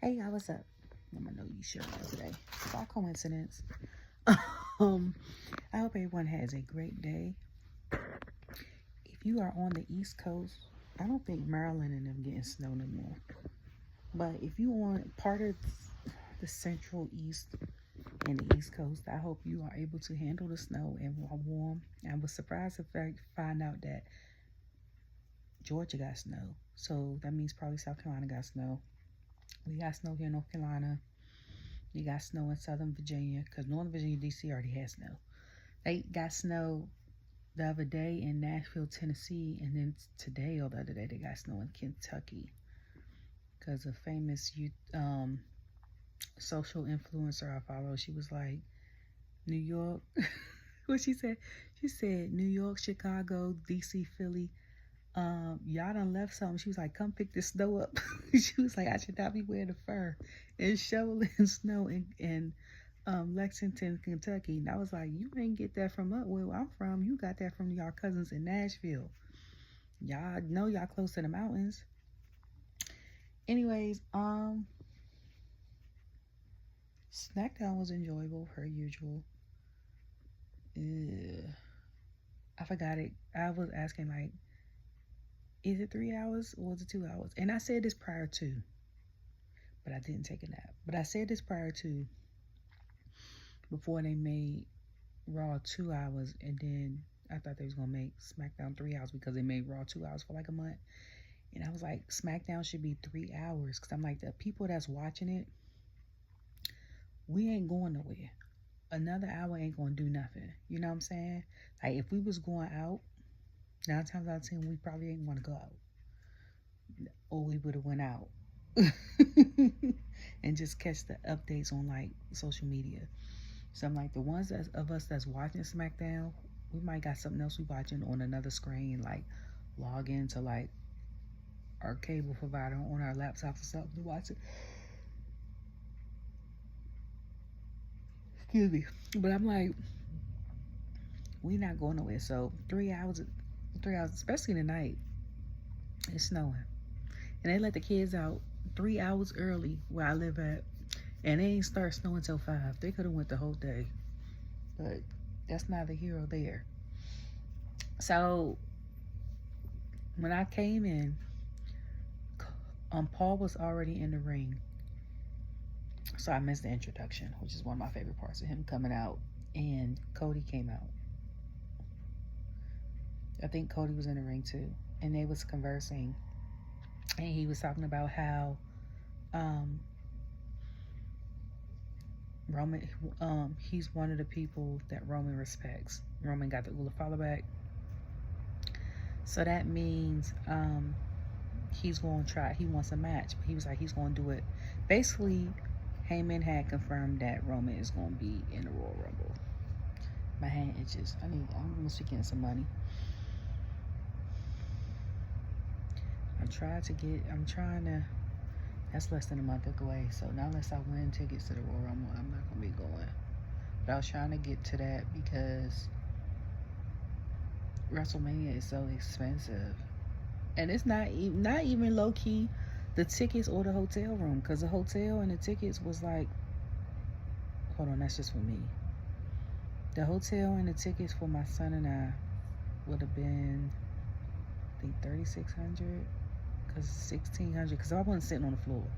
Hey, y'all, what's up? I'm gonna know you sure today. By coincidence. I hope everyone has a great day. If you are on the East Coast, I don't think Maryland and them getting snow no more. But if you on part of the Central East and the East Coast, I hope you are able to handle the snow and are warm. I was surprised if I find out that Georgia got snow. So that means probably South Carolina got snow. We got snow here in North Carolina. You got snow in Southern Virginia because Northern Virginia, D.C. already has snow. They got snow the other day in Nashville, Tennessee, and then today or the other day they got snow in Kentucky because a famous social influencer I follow, she was like, New York, what she said? She said New York, Chicago, D.C., Philly. Y'all done left something. She was like, come pick this snow up. She was like, I should not be wearing a fur and shoveling snow in Lexington, Kentucky. And I was like, you ain't get that from up where I'm from. You got that from y'all cousins in Nashville. Y'all know y'all close to the mountains. Anyways, Smackdown was enjoyable, per usual. I forgot it. I was asking like, is it 3 hours or is it 2 hours? And I said this prior to, but I didn't take a nap. But I said this prior to, before they made Raw 2 hours, and then I thought they was gonna make SmackDown 3 hours because they made Raw 2 hours for like a month. And I was like, SmackDown should be 3 hours because I'm like, the people that's watching it, we ain't going nowhere. Another hour ain't gonna do nothing. You know what I'm saying? Like if we was going out, 9 times out of 10 we probably ain't want to go out, or we would have went out and just catch the updates on like social media. So I'm like, the ones of us that's watching SmackDown, we might got something else we watching on another screen, like log into like our cable provider on our laptops or something to watch it. Excuse me. But I'm like, we not going nowhere. So 3 hours, especially tonight, it's snowing. And they let the kids out 3 hours early where I live at. And they ain't start snowing until 5. They could have went the whole day. But that's neither here or there. So when I came in, Paul was already in the ring. So I missed the introduction, which is one of my favorite parts of him coming out. And Cody came out. I think Cody was in the ring too. And they was conversing. And he was talking about how Roman, he's one of the people that Roman respects. Roman got the Ula follow back. So that means he's going to try. He wants a match. But he was like, he's going to do it. Basically, Heyman had confirmed that Roman is going to be in the Royal Rumble. My hand itches. I'm going to getting some money. I'm trying to, that's less than a month away. So now unless I win tickets to the Royal Rumble, I'm not going to be going. But I was trying to get to that because WrestleMania is so expensive. And it's not even low key the tickets or the hotel room, because the hotel and the tickets was like, hold on, that's just for me. The hotel and the tickets for my son and I would have been, I think, $3,600, because $1,600, because I wasn't sitting on the floor.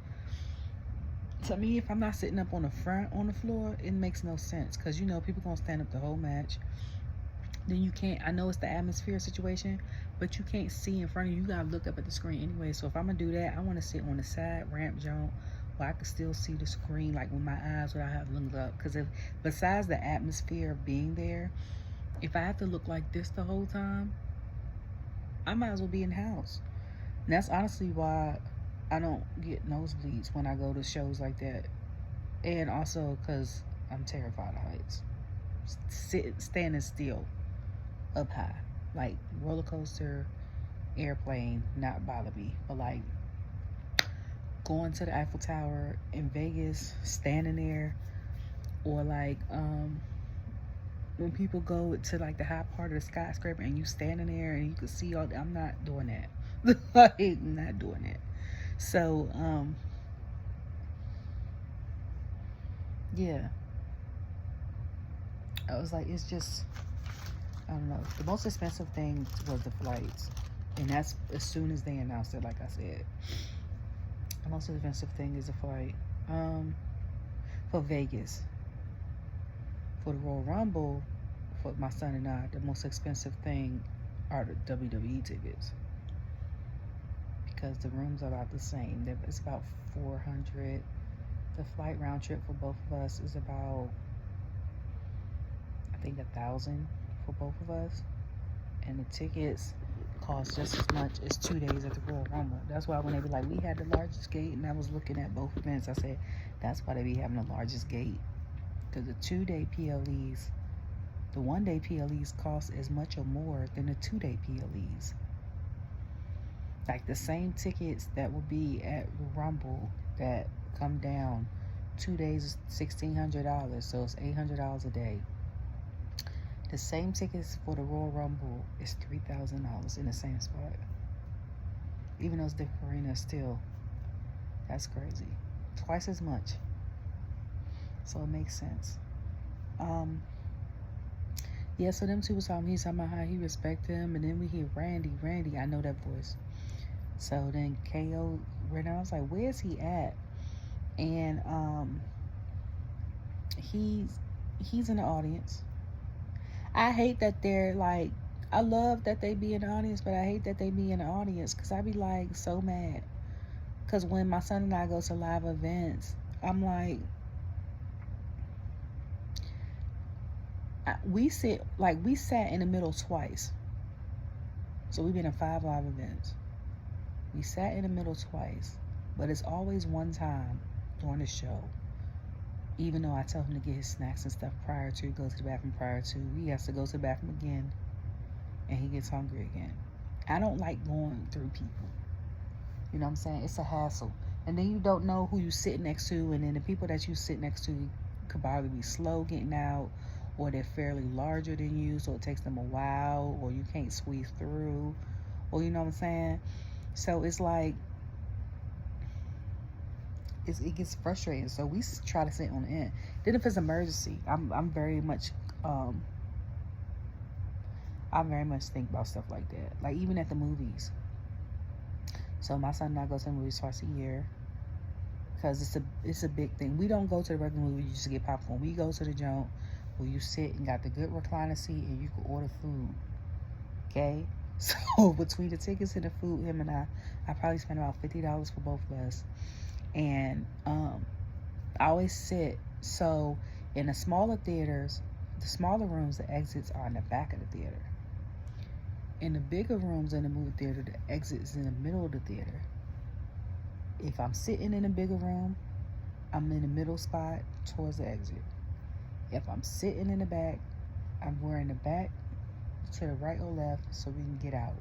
To me, if I'm not sitting up on the front on the floor, it makes no sense, because you know people gonna stand up the whole match. Then you can't, I know it's the atmosphere situation, but you can't see in front of you. You gotta look up at the screen anyway. So if I'm gonna do that, I want to sit on the side ramp joint where I can still see the screen, like with my eyes without having to look up. Because if, besides the atmosphere of being there, if I have to look like this the whole time, I might as well be in the house. And that's honestly why I don't get nosebleeds when I go to shows like that. And also because I'm terrified of heights. Standing still up high, like roller coaster, airplane, not bother me. But like going to the Eiffel Tower in Vegas, standing there, or like when people go to like the high part of the skyscraper and you standing there and you can see all, I'm not doing that. I'm not doing that. So Yeah. I was like, it's just, I don't know. The most expensive thing was the flights. And that's as soon as they announced it, like I said. The most expensive thing is the flight. For Vegas. For the Royal Rumble, for my son and I, the most expensive thing are the WWE tickets. Because the rooms are about the same. It's about $400. The flight round trip for both of us is about, I think, $1,000 for both of us. And the tickets cost just as much as 2 days at the Royal Rumble. That's why when they be like, we had the largest gate, and I was looking at both events, I said, that's why they be having the largest gate. Because the 2-day PLEs, the 1-day PLEs cost as much or more than the 2-day PLEs. Like the same tickets that would be at the Rumble that come down 2 days is $1,600, so it's $800 a day. The same tickets for the Royal Rumble is $3,000 in the same spot. Even though it's different arenas, still, that's crazy. Twice as much. So it makes sense. Yeah, so them two was talking, he's talking about how he respect him, and then we hear Randy, I know that voice. So then KO ran out. I was like, where's he at? And he's in the audience. I hate that they're like, I love that they be in the audience, but I hate that they be in the audience, because I be like so mad. Because when my son and I go to live events, I'm like, we sat in the middle twice. So we've been in 5 live events. We sat in the middle twice, but it's always one time during the show. Even though I tell him to get his snacks and stuff prior to, he goes to the bathroom prior to, he has to go to the bathroom again, and he gets hungry again. I don't like going through people. You know what I'm saying? It's a hassle. And then you don't know who you sit next to, and then the people that you sit next to could probably be slow getting out, or they're fairly larger than you, so it takes them a while, or you can't squeeze through, or you know what I'm saying? So it's like, it gets frustrating. So we try to sit on the end. Then if it's emergency, I'm very much I very much think about stuff like that. Like even at the movies. So my son and I go to the movies twice a year, because it's a big thing. We don't go to the regular movie just to get popcorn. We go to the joint where you sit and got the good recliner seat and you can order food. Okay? So between the tickets and the food, him and I probably spent about $50 for both of us. And I always sit, so in the smaller theaters, the smaller rooms, the exits are in the back of the theater. In the bigger rooms in the movie theater, the exit is in the middle of the theater. If I'm sitting in a bigger room, I'm in the middle spot towards the exit. If I'm sitting in the back, I'm wearing the back to the right or left so we can get out.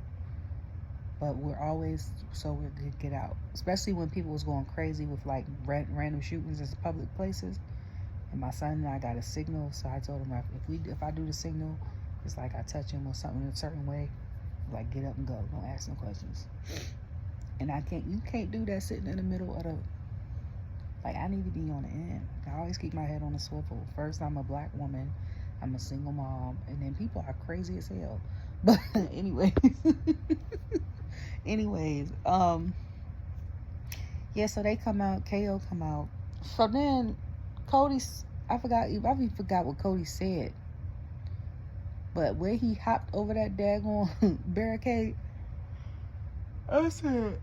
But we're always so we can get out. Especially when people was going crazy with like random shootings in public places. And my son and I got a signal, so I told him if I do the signal, it's like I touch him or something in a certain way, like get up and go. Don't ask no questions. And you can't do that sitting in the middle of the, like I need to be on the end. I always keep my head on the swivel. First, I'm a black woman, I'm a single mom, and then people are crazy as hell. But anyways, yeah, so they come out, KO come out. So then Cody's, I even forgot what Cody said. But where he hopped over that daggone barricade, I said,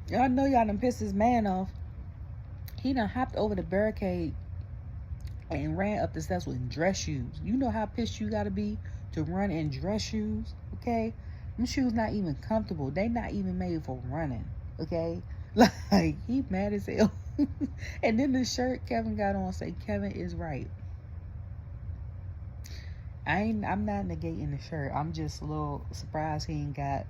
y'all know y'all done pissed this man off. He done hopped over the barricade and ran up the steps with dress shoes. You know how pissed you gotta be to run in dress shoes, okay? Them shoes not even comfortable. They not even made for running, okay? Like, he mad as hell. And then the shirt Kevin got on say, Kevin is right. I'm not negating the shirt. I'm just a little surprised he ain't got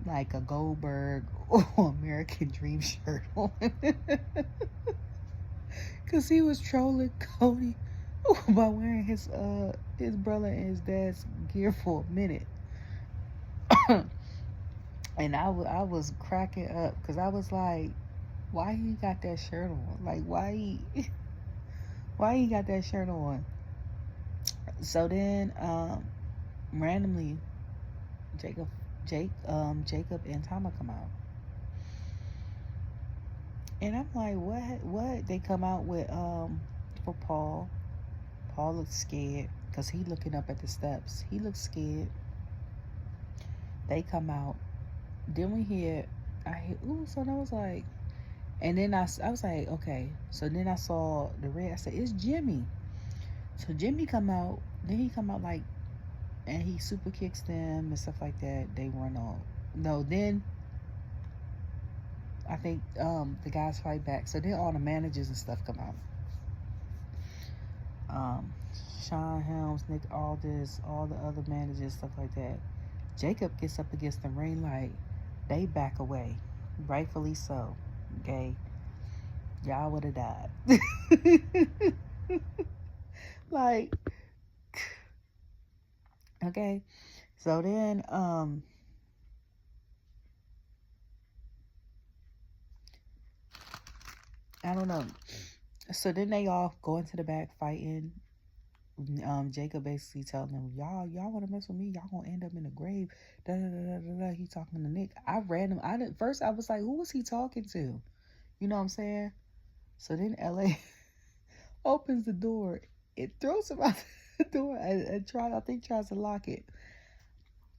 like a Goldberg or American Dream shirt on. Cause he was trolling Cody by wearing his brother and his dad's gear for a minute. And I was cracking up, because I was like, why he got that shirt on? Like, why he got that shirt on? So then, randomly, Jacob, Jacob and Tama come out, and I'm like, what? They come out with for Paul. Paul looks scared because he looking up at the steps. He looks scared. They come out. Then we hear, I hear, ooh, so I was like, and then I was like, okay. So then I saw the red. I said, it's Jimmy. So Jimmy come out. Then he come out like, and he super kicks them and stuff like that. They run off. No, then I think the guys fight back. So then all the managers and stuff come out. Sean Helms, Nick Aldis, all the other managers, stuff like that. Jacob gets up against the ring light. They back away. Rightfully so. Okay. Y'all would have died. Like, okay. So then, I don't know. So then they all go into the back fighting. Jacob basically telling them, y'all want to mess with me, y'all gonna end up in the grave. Da da da da da. He talking to Nick. I ran him. I didn't first. I was like, who was he talking to? You know what I'm saying? So then LA opens the door. It throws him out the door and tries to lock it.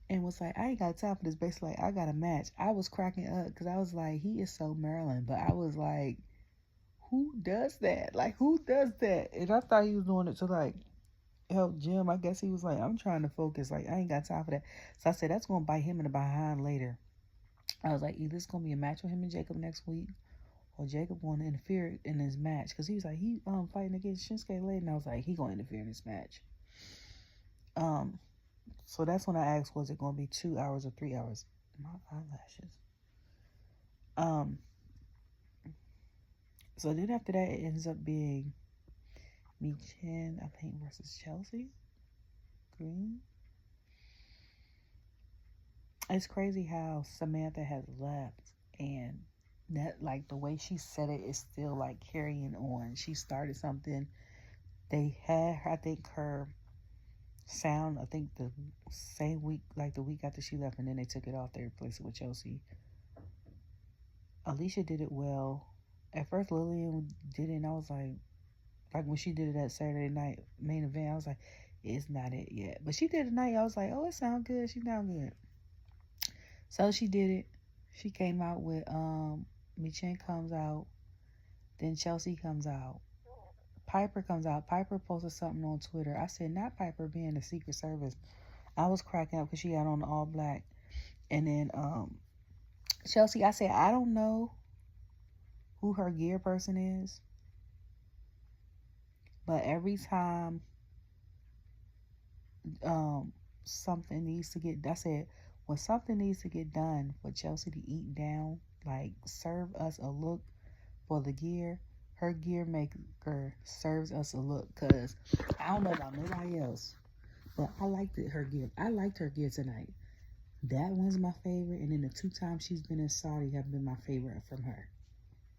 And was like, I ain't got time for this. Basically, like, I got a match. I was cracking up because I was like, he is so Maryland. But I was like, who does that? Like, who does that? And I thought he was doing it to like help Jim. I guess he was like, I'm trying to focus. Like, I ain't got time for that. So I said, that's going to bite him in the behind later. I was like, either it's going to be a match with him and Jacob next week, or Jacob going to interfere in his match. Because he was like, he fighting against Shinsuke later. And I was like, he going to interfere in this match. So that's when I asked, was it going to be 2 hours or 3 hours? My eyelashes. So then after that, it ends up being Michin, I think, versus Chelsea Green. It's crazy how Samantha has left, and that, like, the way she said it is still like carrying on. She started something. They had, I think, her sound, I think the same week, like the week after she left, and then they took it off. They replaced it with Chelsea. Alicia did it well. At first, Lillian did it, and I was like when she did it that Saturday night main event, I was like, it's not it yet. But she did it tonight. I was like, oh, it sounds good. She sounds good. So she did it. She came out with Michin comes out, then Chelsea comes out. Piper comes out. Piper posted something on Twitter. I said, not Piper being the Secret Service. I was cracking up because she had on the all black. And then Chelsea, I said, I don't know who her gear person is, but every time something needs to get, I said, when something needs to get done for Chelsea to eat down, like serve us a look for the gear, her gear maker serves us a look. Because I don't know about nobody else, but I liked her gear. I liked her gear tonight. That one's my favorite, and then the 2 times she's been in Saudi have been my favorite from her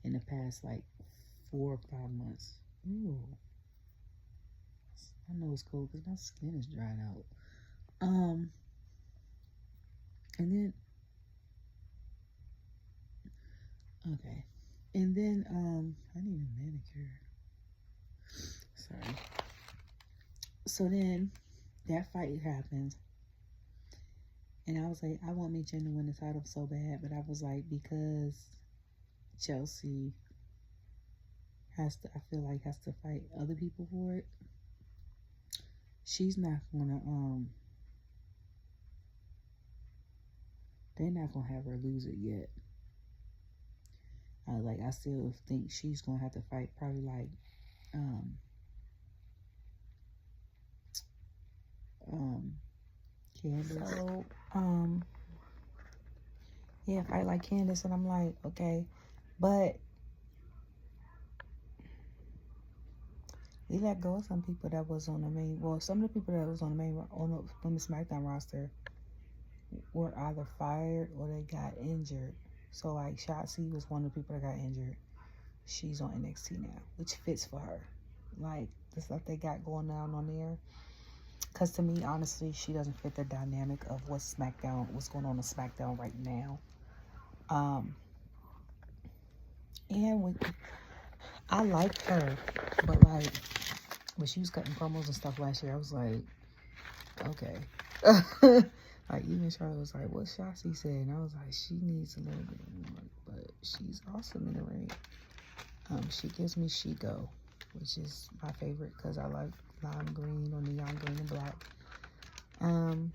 in the past like 4 or 5 months. Ooh, I know it's cool because my skin is drying out. And then okay, and then I need a manicure. Sorry. So then that fight happens, and I was like, I want Michin to win the title so bad, but I was like, because Chelsea has to, I feel like, has to fight other people for it. She's not gonna they're not gonna have her lose it yet. I still think she's gonna have to fight probably like Candace. So yeah, fight like Candace, and I'm like, okay, but we let go of some people that was on the main. Well, some of the people that was on the main on the Smackdown roster were either fired or they got injured. So, like, Shotzi was one of the people that got injured. She's on NXT now, which fits for her. Like, the stuff they got going on there. Because to me, honestly, she doesn't fit the dynamic of what's going on SmackDown right now. And I like her, but like, when she was cutting promos and stuff last year, I was like, okay. Like, even Charlotte was like, what Shotzi said? And I was like, she needs a little bit more, but she's awesome in the ring. She gives me She-Go, which is my favorite because I like lime green or neon green and black. And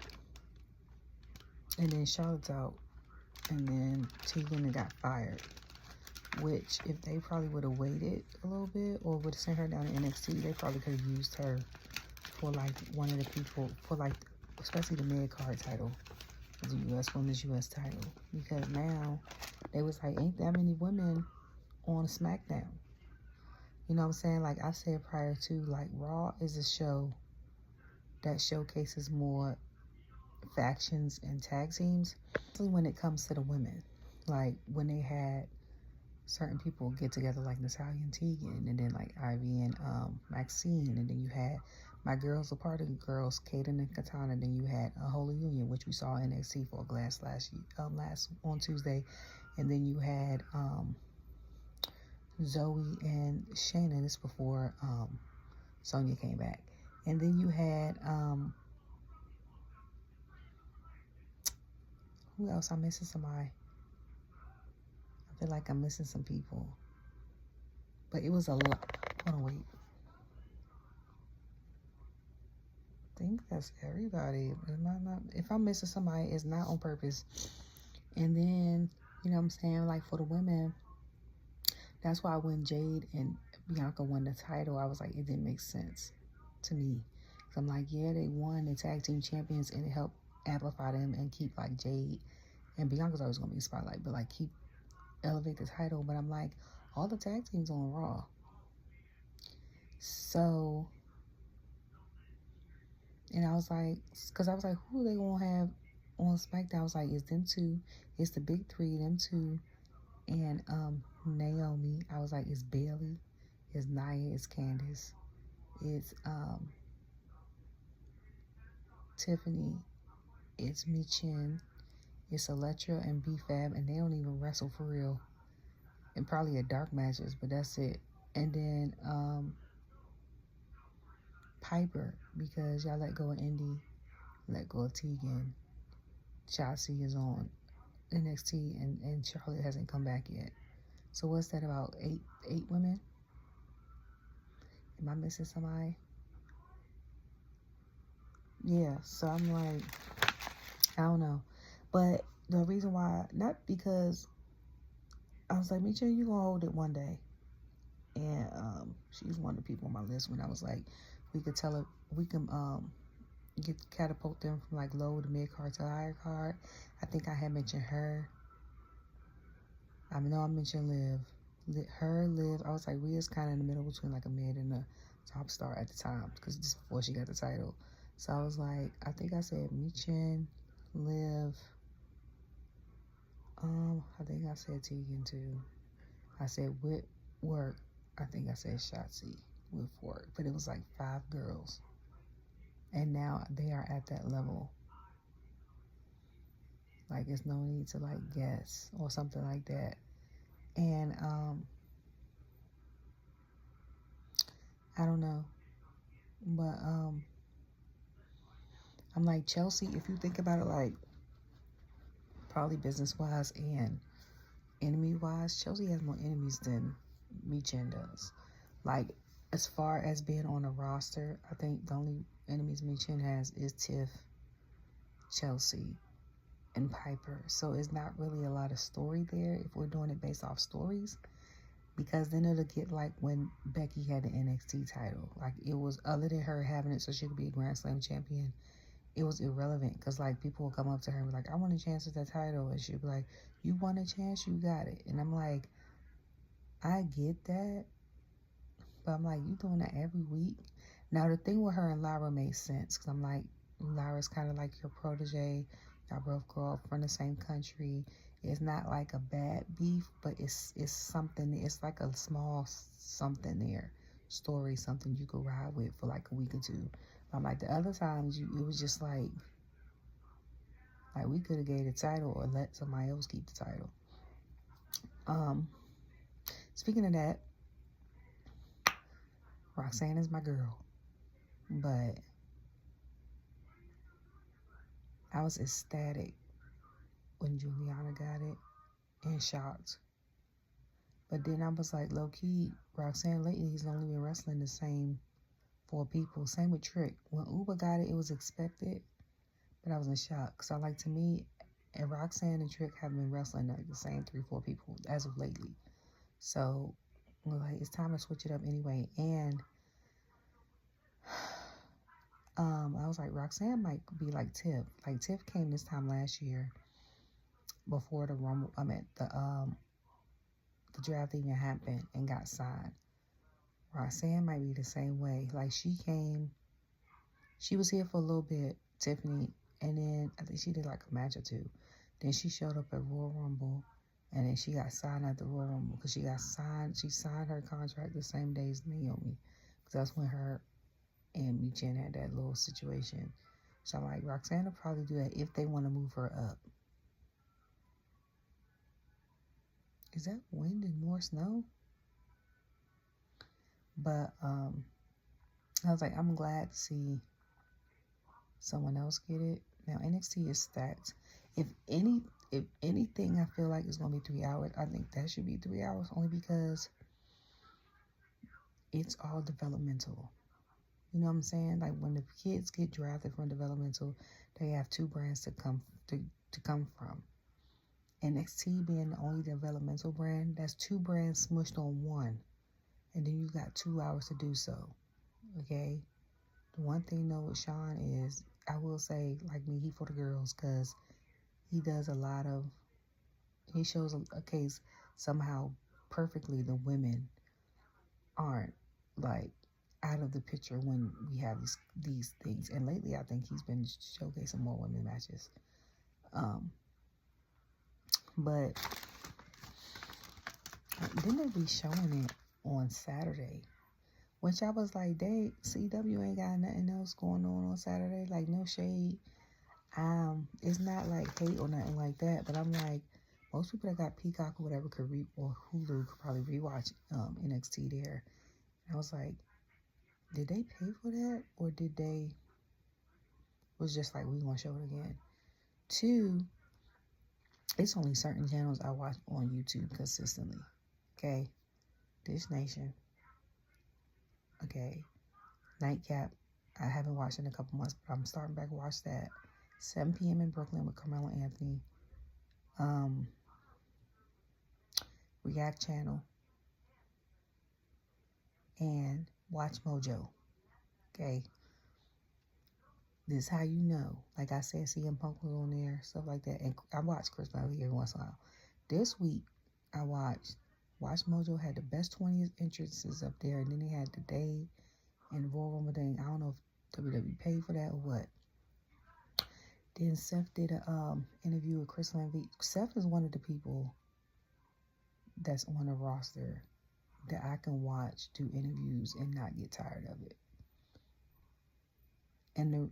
then Charlotte's out, and then Tegan got fired, which if they probably would have waited a little bit or would have sent her down to NXT, they probably could have used her for like one of the people, for like especially the mid-card title, the Women's US title, because now they was like, ain't that many women on SmackDown. You know what I'm saying? Like I said prior to, like, Raw is a show that showcases more factions and tag teams, especially when it comes to the women. Like when they had certain people get together like Natalya and Tegan, and then like Ivy and Maxine, and then you had my girls, the Party Girls, Kaden and Katana. Then you had a Holy Union, which we saw in NXT for a glass last on Tuesday, and then you had Zoe and Shayna. This before Sonya came back, and then you had who else? I'm missing somebody. I feel like I'm missing some people, but it was a lot. Hold on, wait. I think that's everybody. If I'm missing somebody, it's not on purpose. And then, you know what I'm saying, like for the women, that's why when Jade and Bianca won the title, I was like, it didn't make sense to me. So I'm like, yeah, they won the tag team champions, and it helped amplify them and keep like Jade and Bianca's always gonna be a spotlight, but like elevate the title. But I'm like, all the tag teams on Raw. So, and I was like, because I was like, who are they gonna have on SmackDown? I was like, it's them two, it's the big three, them two, and Naomi. I was like, it's Bayley, it's Nia, it's Candice, it's Tiffany, it's Michin, it's Elektra and B-Fab, and they don't even wrestle for real. And probably at dark matches, but that's it. And then Piper, because y'all let go of Indy, let go of Tegan. Shotzi is on NXT, and Charlotte hasn't come back yet. So what's that, about eight women? Am I missing somebody? Yeah, so I'm like, I don't know. But the reason why, not because I was like, Michelle, you gonna hold it one day. And she's one of the people on my list when I was like, we could tell her, we can catapult them from like low to mid card to higher card. I think I had mentioned her. I know I mentioned Liv. I was like, Rhea's kind of in the middle between like a mid and a top star at the time, because just before she got the title. So I was like, I think I said Michin, Liv. I think I said Tegan too. I said with work. I think I said Shotzi with work, but it was like 5 girls, and now they are at that level. Like, there's no need to like guess or something like that. And I don't know, but I'm like, Chelsea, if you think about it, like probably business wise and enemy wise, Chelsea has more enemies than Michin does. Like, as far as being on a roster, I think the only enemies Michin has is Tiff, Chelsea, and Piper. So it's not really a lot of story there if we're doing it based off stories, because then it'll get like when Becky had the NXT title. Like, it was, other than her having it so she could be a Grand Slam champion, it was irrelevant, because like people will come up to her and be like, I want a chance at that title, and she'll be like, you want a chance, you got it. And I'm like, I get that, but I'm like, you doing that every week? Now the thing with her and Lyra made sense, because I'm like, Lyra's kind of like your protege, y'all both grew up from the same country, It's not like a bad beef, but it's something. It's like a small something there, story, something you could ride with for like a week or two. I'm like the other times, it was just like we could have gave the title or let somebody else keep the title. Speaking of that, Roxanne is my girl, but I was ecstatic when Juliana got it and shocked. But then I was like, low key, Roxanne lately he's only been wrestling the same 4 people. Same with Trick. When Uber got it, it was expected, but I was in shock. Because to me, and Roxanne and Trick have been wrestling like the same 3-4 people as of lately. So, like, it's time to switch it up anyway. And I was like, Roxanne might be like Tiff. Like, Tiff came this time last year before the Rumble. The draft even happened and got signed. Roxanne might be the same way. Like, she was here for a little bit, Tiffany, and then I think she did like a match or 2. Then she showed up at Royal Rumble, and then she got signed at the Royal Rumble because she signed her contract the same day as Naomi. Because that's when her and Michin had that little situation. So I'm like, Roxanne will probably do that if they want to move her up. Is that wind and more snow? But I was like, I'm glad to see someone else get it. Now NXT is stacked. If anything, I feel like it's gonna be 3 hours. I think that should be 3 hours, only because it's all developmental. You know what I'm saying? Like when the kids get drafted from developmental, they have 2 brands to come from. NXT being the only developmental brand, that's 2 brands smushed on one, and then you got 2 hours to do so. Okay. The one thing though with Sean is, I will say, like me, he for the girls, because he does he shows a case somehow perfectly the women aren't like out of the picture when we have these things. And lately I think he's been showcasing more women matches. But then they be showing it on Saturday, which I was like, CW ain't got nothing else going on Saturday. Like, no shade. It's not like hate or nothing like that, but I'm like, most people that got Peacock or whatever or Hulu could probably rewatch NXT there. And I was like, did they pay for that, or did they was just like, we gonna show it again? 2, it's only certain channels I watch on YouTube consistently. Okay, Dish Nation. Okay, Nightcap. I haven't watched in a couple months, but I'm starting back to watch that. 7 p.m. in Brooklyn with Carmelo Anthony. React Channel. And Watch Mojo. Okay. This is how you know. Like I said, CM Punk was on there, stuff like that. And I watch Chris Bailey every once in a while. This week, I watched Watch Mojo had the best 20th entrances up there, and then they had the day and the Royal Rumble thing. I don't know if WWE paid for that or what. Then Seth did a interview with Chris Lanvey. Seth is one of the people that's on the roster that I can watch do interviews and not get tired of it. And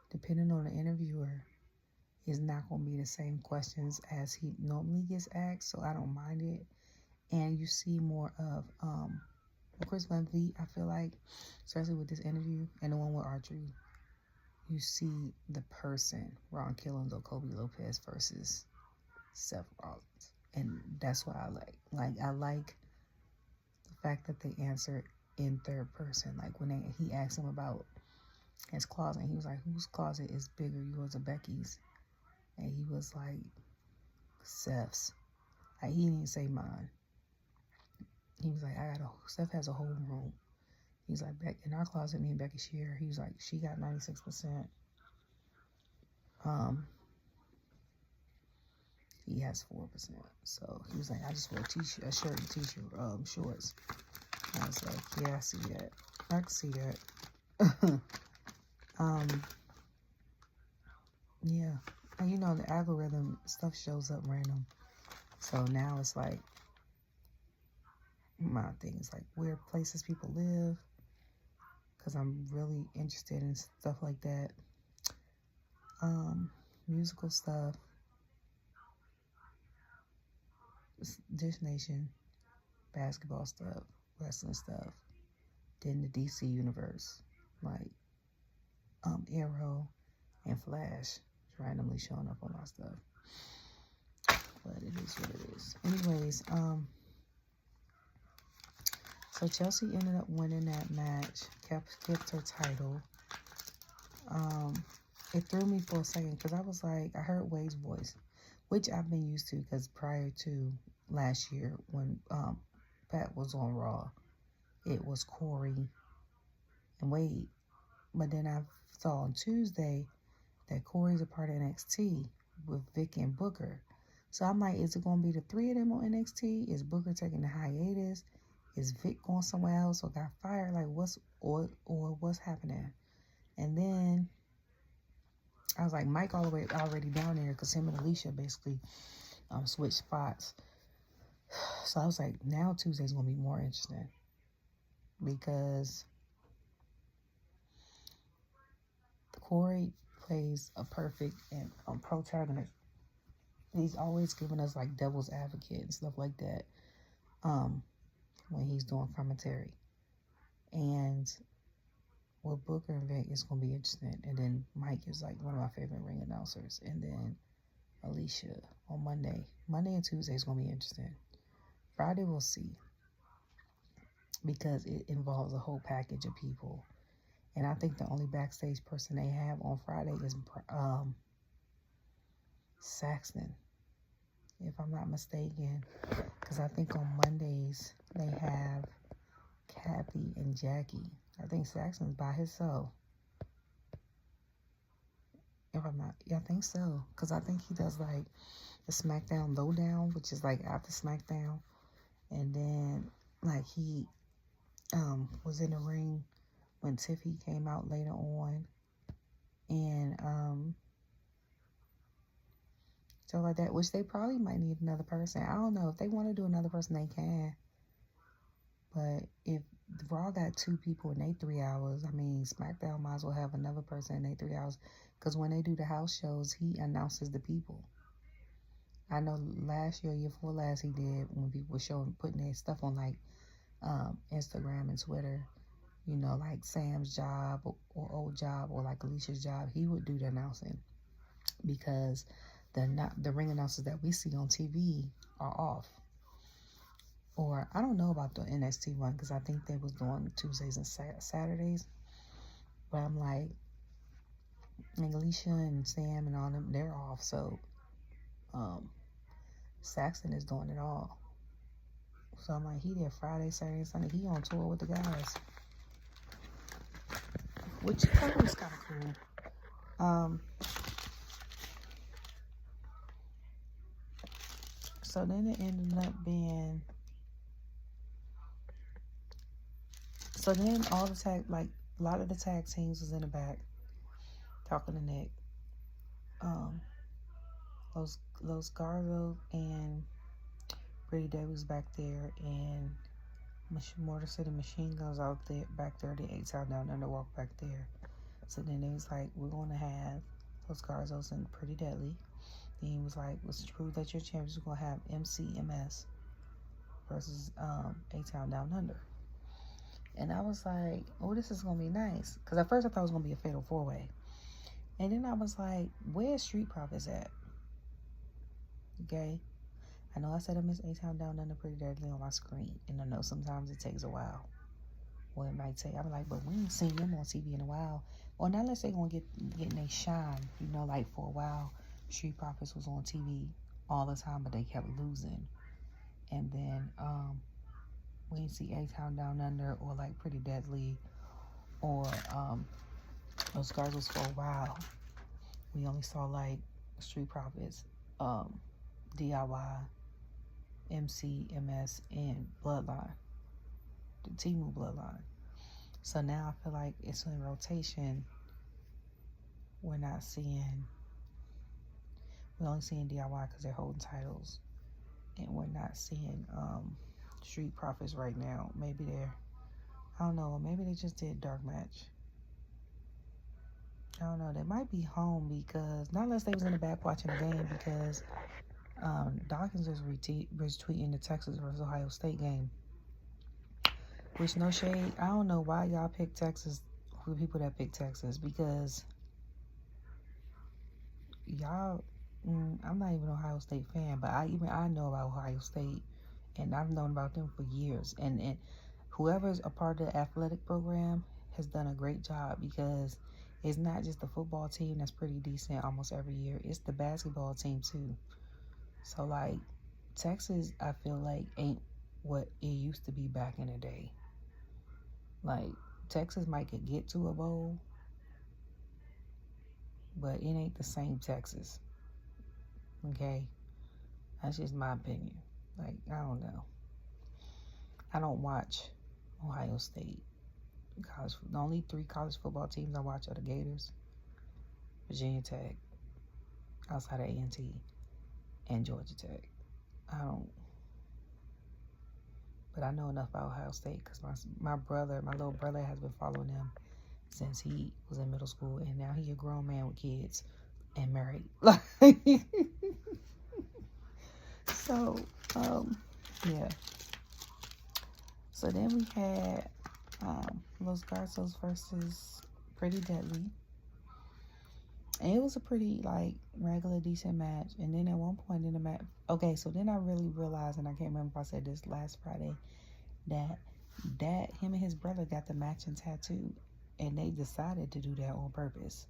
depending on the interviewer, is not going to be the same questions as he normally gets asked, so I don't mind it. And you see more of Chris Van Vliet, I feel like, especially with this interview and the one with Archery, you see the person, Ron Killings or Kobe Lopez versus Seth Rollins. And that's what I like. Like, I like the fact that they answered in third person. Like, when he asked him about his closet, he was like, whose closet is bigger, yours or Becky's? And he was like, Seth's. Like, he didn't say mine. He was like, Seth has a whole room. He's like, in our closet, me and Becky share. He was like, she got 96%. He has 4%. So he was like, I just wear a shirt and t-shirt, shorts. I was like, yeah, I see that. I can see that. Yeah. And you know, the algorithm stuff shows up random. So now it's like, my thing is like where places people live, because I'm really interested in stuff like that. Musical stuff, Dish Nation, basketball stuff, wrestling stuff, then the DC universe, like Arrow and Flash randomly showing up on my stuff. But it is what it is. Anyways, so Chelsea ended up winning that match, kept her title. It threw me for a second because I was like, I heard Wade's voice, which I've been used to because prior to last year when Pat was on Raw, it was Corey and Wade. But then I saw on Tuesday that Corey's a part of NXT with Vic and Booker. So I'm like, is it going to be the three of them on NXT? Is Booker taking the hiatus? Is Vic going somewhere else or got fired? Like, what's happening? And then I was like, Mike already down there because him and Alicia basically switched spots. So I was like, now Tuesday's going to be more interesting because Corey plays a perfect and protagonist. He's always giving us like devil's advocate and stuff like that when he's doing commentary. And with Booker and Vic, it's going to be interesting. And then Mike is like one of my favorite ring announcers. And then Alicia on Monday. Monday and Tuesday is going to be interesting. Friday we'll see. Because it involves a whole package of people. And I think the only backstage person they have on Friday is Saxton, if I'm not mistaken. Because I think on Mondays they have Kathy and Jackie. I think Saxton's by himself. If I'm not, yeah, I think so. Because I think he does like the Smackdown Lowdown, which is like after Smackdown. And then like he was in the ring when Tiffy came out later on. And so like that, which they probably might need another person. I don't know. If they want to do another person, they can. But if Raw got 2 people in they 3 hours, I mean, SmackDown might as well have another person in they 3 hours. Because when they do the house shows, he announces the people. I know last year before last, he did when people were putting their stuff on like Instagram and Twitter. You know, like Sam's job or old job or like Alicia's job. He would do the announcing because the ring announcers that we see on TV are off. Or I don't know about the NXT one because I think they was doing Tuesdays and Saturdays. But I'm like Alicia and Sam and all them, they're off. So Saxton is doing it all. So I'm like, he there Friday, Saturday, Sunday. He on tour with the guys, which I thought was kind of cool. So then it ended up being. So then all the tag, like a lot of the tag teams was in the back talking to Nick. Los Garza and Pretty Debbie was back there, and Motor City Machine Guns out there back there. The 8-Town Down Under walk back there. So then it was like, we're going to have Los Garzos and Pretty Deadly. Then he was like, let's prove that you're champions. We're going to have MCMS versus 8-Town Down Under. And I was like, oh, this is going to be nice. Because at first I thought it was going to be a fatal 4-way. And then I was like, where's Street Profits at? Okay. I know I said I miss 8-Town Down Under Pretty Deadly on my screen. And I know sometimes it takes a while. Well, it might take, I'm like, but we ain't seen them on TV in a while. Or not unless they going to get their shine. You know, like for a while, Street Profits was on TV all the time, but they kept losing. And then, we didn't see 8-Town Down Under or like Pretty Deadly or those guys was for a while. We only saw like Street Profits, DIY, MC, MS, and Bloodline, the Timu Bloodline. So now I feel like it's in rotation. We're not seeing We're only seeing DIY because they're holding titles. And we're not seeing Street Profits right now. Maybe I don't know, maybe they just did dark match. I don't know, they might be home because, not unless they was in the back watching the game, because Dawkins is retweeting the Texas versus Ohio State game. Which, no shade, I don't know why y'all pick Texas, for people that pick Texas, because y'all, I'm not even an Ohio State fan, but I know about Ohio State, and I've known about them for years. And whoever's a part of the athletic program has done a great job, because it's not just the football team that's pretty decent almost every year. It's the basketball team too. So like Texas, I feel like ain't what it used to be back in the day. Like Texas might could get to a bowl, but it ain't the same Texas. Okay? That's just my opinion. Like, I don't know. I don't watch Ohio State. The only 3 college football teams I watch are the Gators, Virginia Tech, outside of A&T, and Georgia Tech. But I know enough about Ohio State because my little brother has been following them since he was in middle school, and now he's a grown man with kids and married. So, yeah. So then we had Los Garzos versus Pretty Deadly. And it was a pretty, like, regular, decent match. And then at one point in the match... Okay, so then I really realized, and I can't remember if I said this last Friday, that him and his brother got the matching tattoo. And they decided to do that on purpose.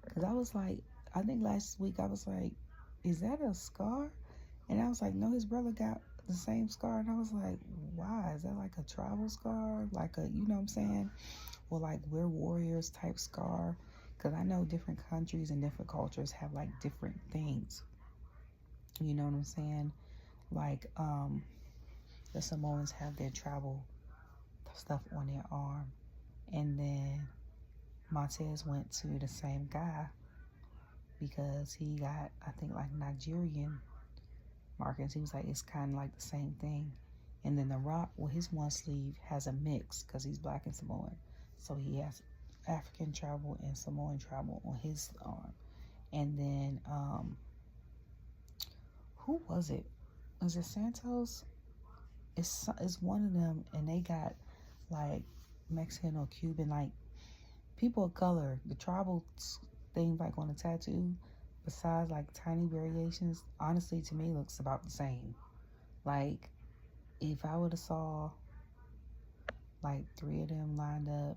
Because I was like... I think last week I was like, is that a scar? And I was like, no, his brother got the same scar. And I was like, why? Is that like a tribal scar? Like a, you know what I'm saying? Or like we're warriors type scar? Because I know different countries and different cultures have like different things. You know what I'm saying? Like the Samoans have their tribal stuff on their arm. And then Montez went to the same guy because he got, I think, like Nigerian markings. He was like, it's kind of like the same thing. And then The Rock, well, his one sleeve has a mix because he's black and Samoan. So he has African tribal and Samoan tribal on his arm. And then, who was it? Was it Santos? It's one of them, and they got like Mexican or Cuban, like people of color. The tribal thing, like on the tattoo, besides like tiny variations, honestly to me looks about the same. Like if I would have saw like 3 of them lined up,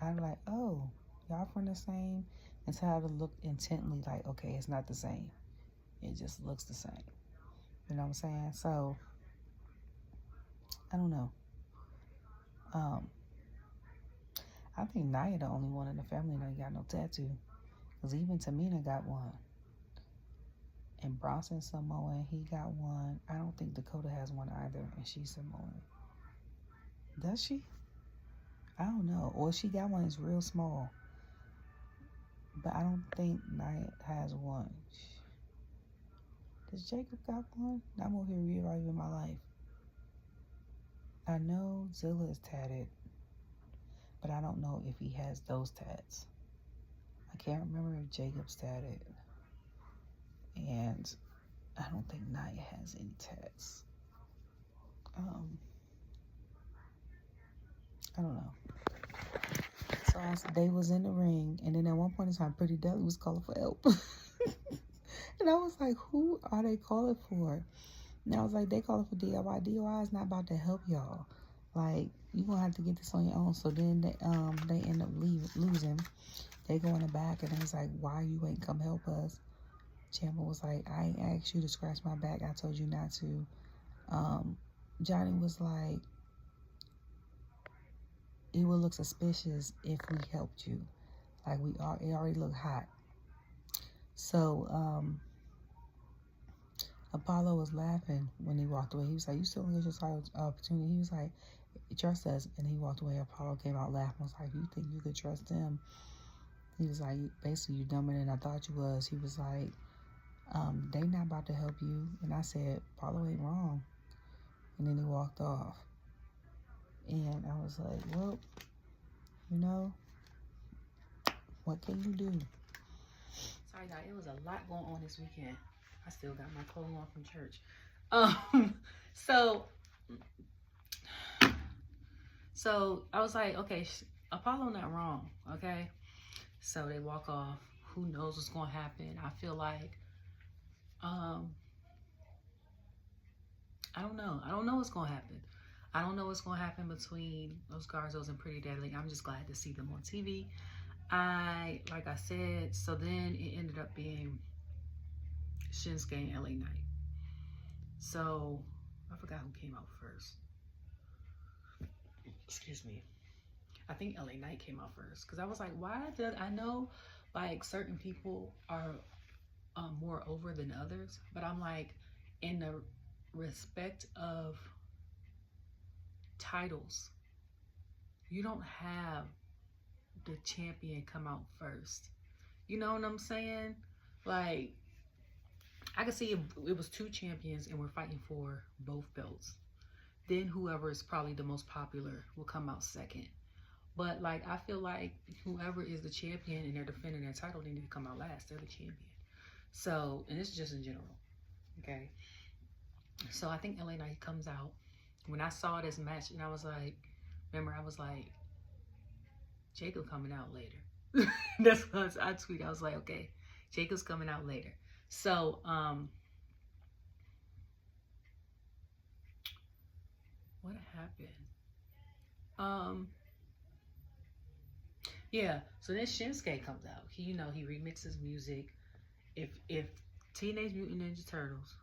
I'd be like, oh, y'all from the same. Until I would look intently, like, okay, it's not the same. It just looks the same. You know what I'm saying? So I don't know. I think Nia the only one in the family that got no tattoo. Because even Tamina got one. And Bronson Samoan, he got one. I don't think Dakota has one either, and she's Samoan. Does she? I don't know. Or she got one that's real small. But I don't think Nia has one. Does Jacob got one? I'm over here rewriting my life. I know Zilla is tatted, but I don't know if he has those tats. I can't remember if Jacob's tatted. And I don't think Nia has any tats. I don't know. So they was in the ring, and then at one point in time, Pretty Deadly was calling for help. And I was like, who are they calling for? And I was like, they calling for DIY. DIY is not about to help y'all. Like, you're going to have to get this on your own. So then they end up losing. They go in the back, and it's like, why you ain't come help us? Ciampa was like, I ain't asked you to scratch my back. I told you not to. Johnny was like, it would look suspicious if we helped you. Like, it already looked hot. So, Apollo was laughing when he walked away. He was like, you still don't get your opportunity. He was like, trust us. And he walked away. Apollo came out laughing. I was like, you think you could trust him? He was like, basically, you dumber than I thought you was. He was like, They not about to help you. And I said, Paulo ain't wrong. And then he walked off. And I was like, well, you know, what can you do? Sorry, guys, it was a lot going on this weekend. I still got my clothes on from church. So I was like, okay, Apollo not wrong, okay? So they walk off. Who knows what's going to happen? I feel like, I don't know. I don't know what's going to happen. I don't know what's going to happen between those Garzos and Pretty Deadly. I'm just glad to see them on TV. Like I said, so then it ended up being Shinsuke and LA Knight. So I forgot who came out first. Excuse me. I think LA Knight came out first because I was like, why did I know like certain people are more over than others, but I'm like, in the respect of titles, you don't have the champion come out first. You know what I'm saying? Like, I could see if it was two champions and we're fighting for both belts, then whoever is probably the most popular will come out second. But like, I feel like whoever is the champion and they're defending their title, they need to come out last. They're the champion. So, and this is just in general, okay? So I think LA Knight comes out. When I saw this match, and I was like, remember, I was like, Jacob coming out later. That's what I tweeted. I was like, okay, Jacob's coming out later. So, what happened? Yeah, so then Shinsuke comes out. He, you know, he remixes music. If Teenage Mutant Ninja Turtles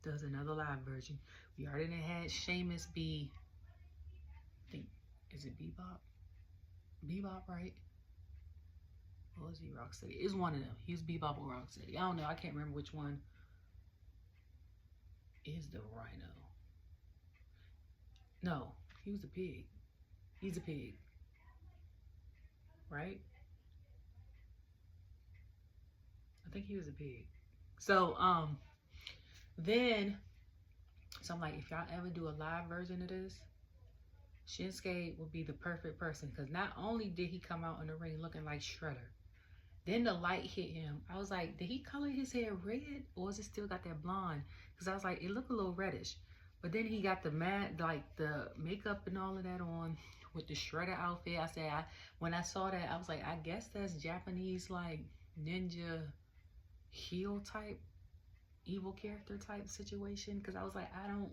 does another live version, we already had Sheamus be, I think, is it Bebop? Bebop, right? Or was he Rocksteady? It's one of them. He was Bebop or Rocksteady. I don't know. I can't remember which one is the Rhino. No, he was a pig. He's a pig. Right? I think he was a pig. So, then, so I'm like, if y'all ever do a live version of this, Shinsuke would be the perfect person, because not only did he come out in the ring looking like Shredder, then the light hit him. I was like, did he color his hair red, or is it still got that blonde? Because I was like, it looked a little reddish. But then he got the the makeup and all of that on with the Shredder outfit. I said, when I saw that, I was like, I guess that's Japanese, like, ninja heel type, evil character type situation. Because I was like, I don't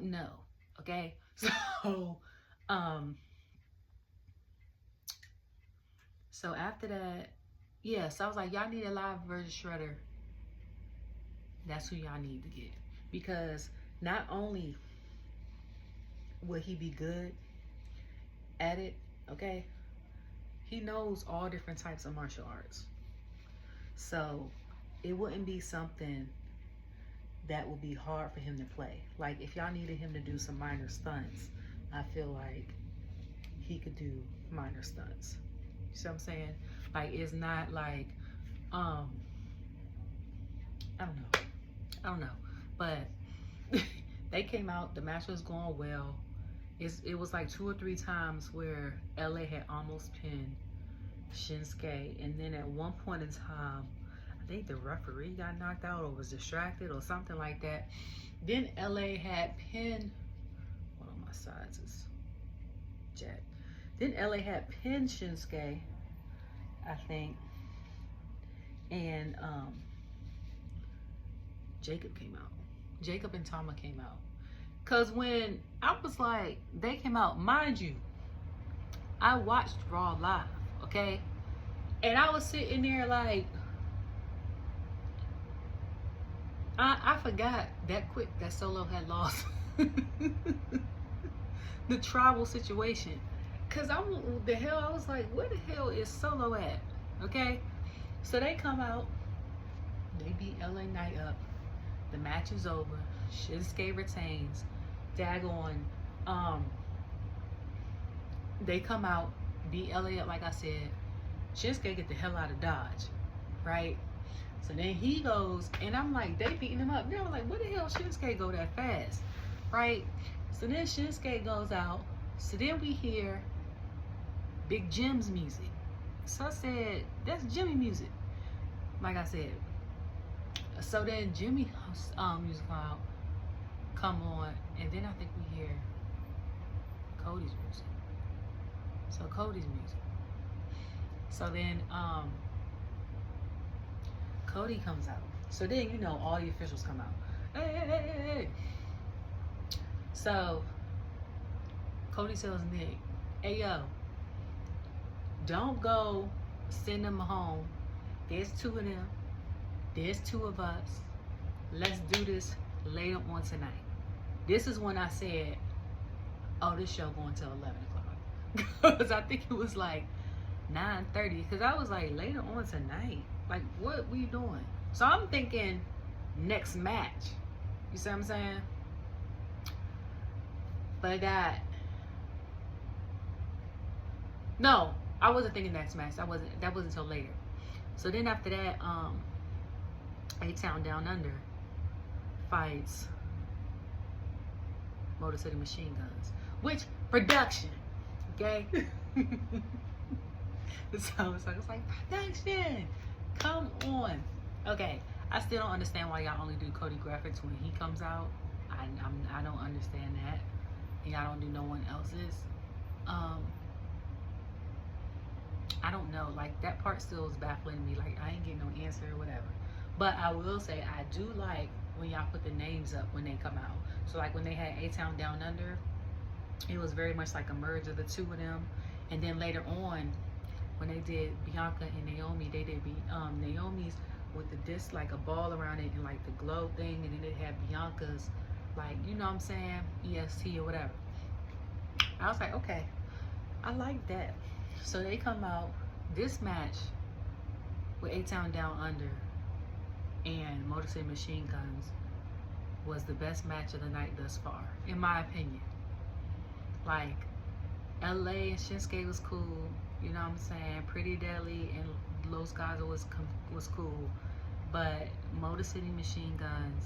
know. Okay, so after that, yeah, so I was like, y'all need a live version Shredder. That's who y'all need to get, because not only will he be good at it, okay, he knows all different types of martial arts. So it wouldn't be something that would be hard for him to play. Like, if y'all needed him to do some minor stunts, I feel like he could do minor stunts. You see what I'm saying? Like, it's not like, I don't know. But they came out, the match was going well. It was like 2 or 3 times where LA had almost pinned Shinsuke, and then at one point in time, I think the referee got knocked out or was distracted or something like that. Then LA had pinned, one of my sides is jacked. Then LA had pinned Shinsuke, I think, and Jacob came out. Jacob and Tama came out. Cause when I was like, they came out, mind you, I watched Raw live, okay? And I was sitting there like, I forgot that quick that Solo had lost the tribal situation. Cause I was like, where the hell is Solo at? Okay? So they come out, they beat LA Knight up. The match is over. Shinsuke retains. Daggone. They come out, beat LA up like I said. Shinsuke get the hell out of Dodge, right? So then he goes, and I'm like, they beating him up. They were like, where the hell Shinsuke go that fast? Right? So then Shinsuke goes out. So then we hear Big Jim's music. So I said, that's Jimmy music. Like I said. So then Jimmy music come on, and then I think we hear Cody's music. So Cody's music. So then Cody comes out. So then, you know, all the officials come out. Hey, hey, hey, hey, hey. So Cody tells Nick, hey, yo, don't go send them home. There's 2 of them. There's 2 of us. Let's do this later on tonight. This is when I said, oh, this show going till 11 o'clock. Because I think it was like 9:30. Because I was like, later on tonight? Like, what we doing? So I'm thinking next match. You see what I'm saying? But no, I wasn't thinking next match. That wasn't until later. So then after that, A-Town Down Under fights Motor City Machine Guns. Which, production, okay? So it's like, production, come on. Okay, I still don't understand why y'all only do Cody graphics when he comes out. I don't understand that. And y'all don't do no one else's. I don't know, like that part still is baffling me. Like I ain't getting no answer or whatever. But I will say I do like when y'all put the names up when they come out. So like when they had A-Town Down Under, it was very much like a merge of the 2 of them. And then later on, when they did Bianca and Naomi, they did Naomi's with the disc, like a ball around it and like the glow thing, and then they had Bianca's, like, you know what I'm saying, EST or whatever. I was like, okay, I like that. So they come out, this match with A-Town Down Under and Motor City Machine Guns was the best match of the night thus far, in my opinion. Like, LA and Shinsuke was cool, you know what I'm saying? Pretty Deadly and Los Garza was cool, but Motor City Machine Guns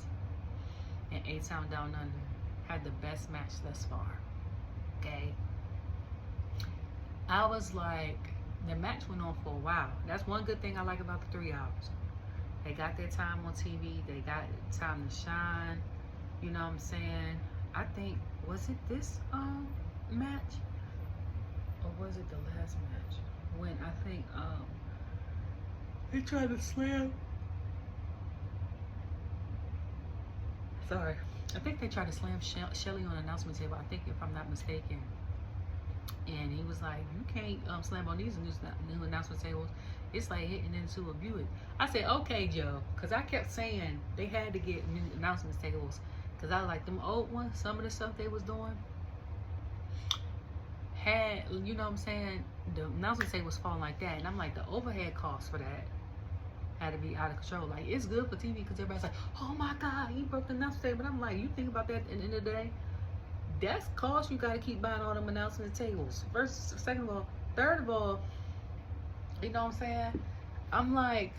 and A-Town Down Under had the best match thus far, okay? I was like, the match went on for a while. That's one good thing I like about the 3 hours. They got their time on TV. They got time to shine. You know what I'm saying? I think, was it this match? Or was it the last match? When I think they tried to slam. Sorry. I think they tried to slam Shelly on the announcement table. I think, if I'm not mistaken. And he was like, you can't slam on these new announcement tables. It's like hitting into a Buick. I said, okay, Joe. Because I kept saying they had to get new announcement tables. Because I was like, them old ones, some of the stuff they was doing had, you know what I'm saying, the announcement table was falling like that. And I'm like, the overhead cost for that had to be out of control. Like, it's good for TV because everybody's like, oh my God, he broke the announcement table. But I'm like, you think about that at the end of the day? That's cost you got to keep buying all them announcement tables. First, second of all, third of all, you know what I'm saying? I'm like,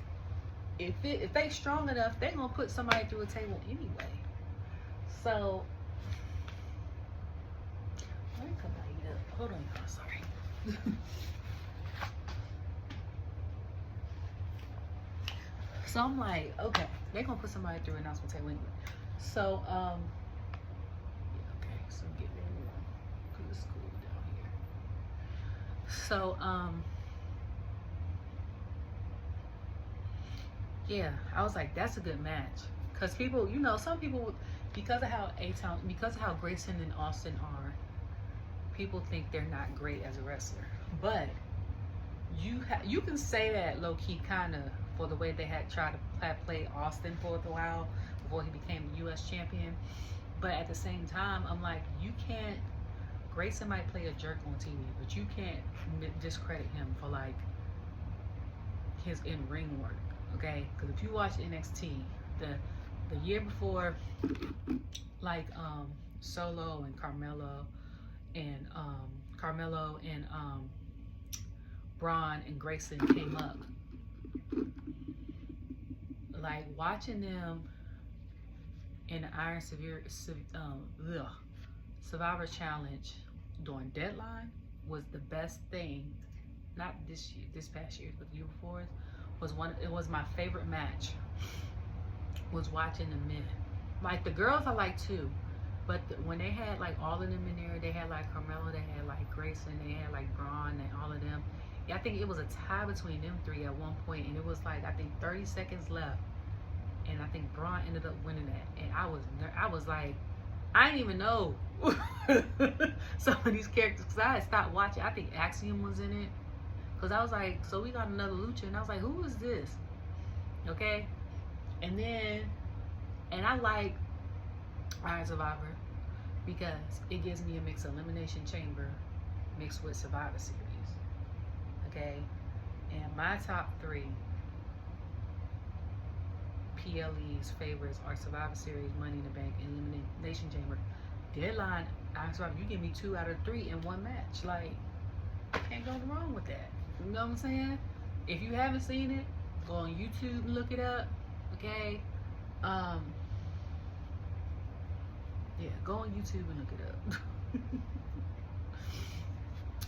if they strong enough, they gonna put somebody through a table anyway. So, let me come back up. Hold on, y'all. Sorry. So I'm like, okay, they gonna put somebody through an announcement table anyway. So, so get ready. Put the school down here. So, yeah, I was like, that's a good match. Cause people, you know, some people, because of how Grayson and Austin are, people think they're not great as a wrestler. But you can say that low key, kind of, for the way they had tried to play Austin for a while before he became the U.S. champion. But at the same time, I'm like, you can't. Grayson might play a jerk on TV, but you can't discredit him for like his in-ring work, okay? Because if you watch NXT, the year before, like Solo and Carmelo and Braun and Grayson came up. like watching them in the Iron Survivor Challenge during Deadline was the best thing. Not this year, this past year, but the year before it was my favorite match. Was watching the men. Like the girls I like too, but when they had like all of them in there, they had like Carmelo, they had like Grayson, they had like Braun, and all of them. Yeah, I think it was a tie between them three at one point, and it was like I think 30 seconds left, and I think Braun ended up winning that, and I was like, I didn't even know some of these characters because I had stopped watching. I think Axiom was in it because I was like, so we got another lucha, and I was like, who is this? Okay, and I like Iron Survivor because it gives me a mix of Elimination Chamber mixed with Survivor Series. Okay, and my top 3 PLE's favorites are Survivor Series, Money in the Bank, and Elimination Chamber. Deadline, Iron Survivor, you give me 2 out of 3 in one match. Like, can't go wrong with that. You know what I'm saying? If you haven't seen it, go on YouTube and look it up. Okay. Yeah, go on YouTube and look it up.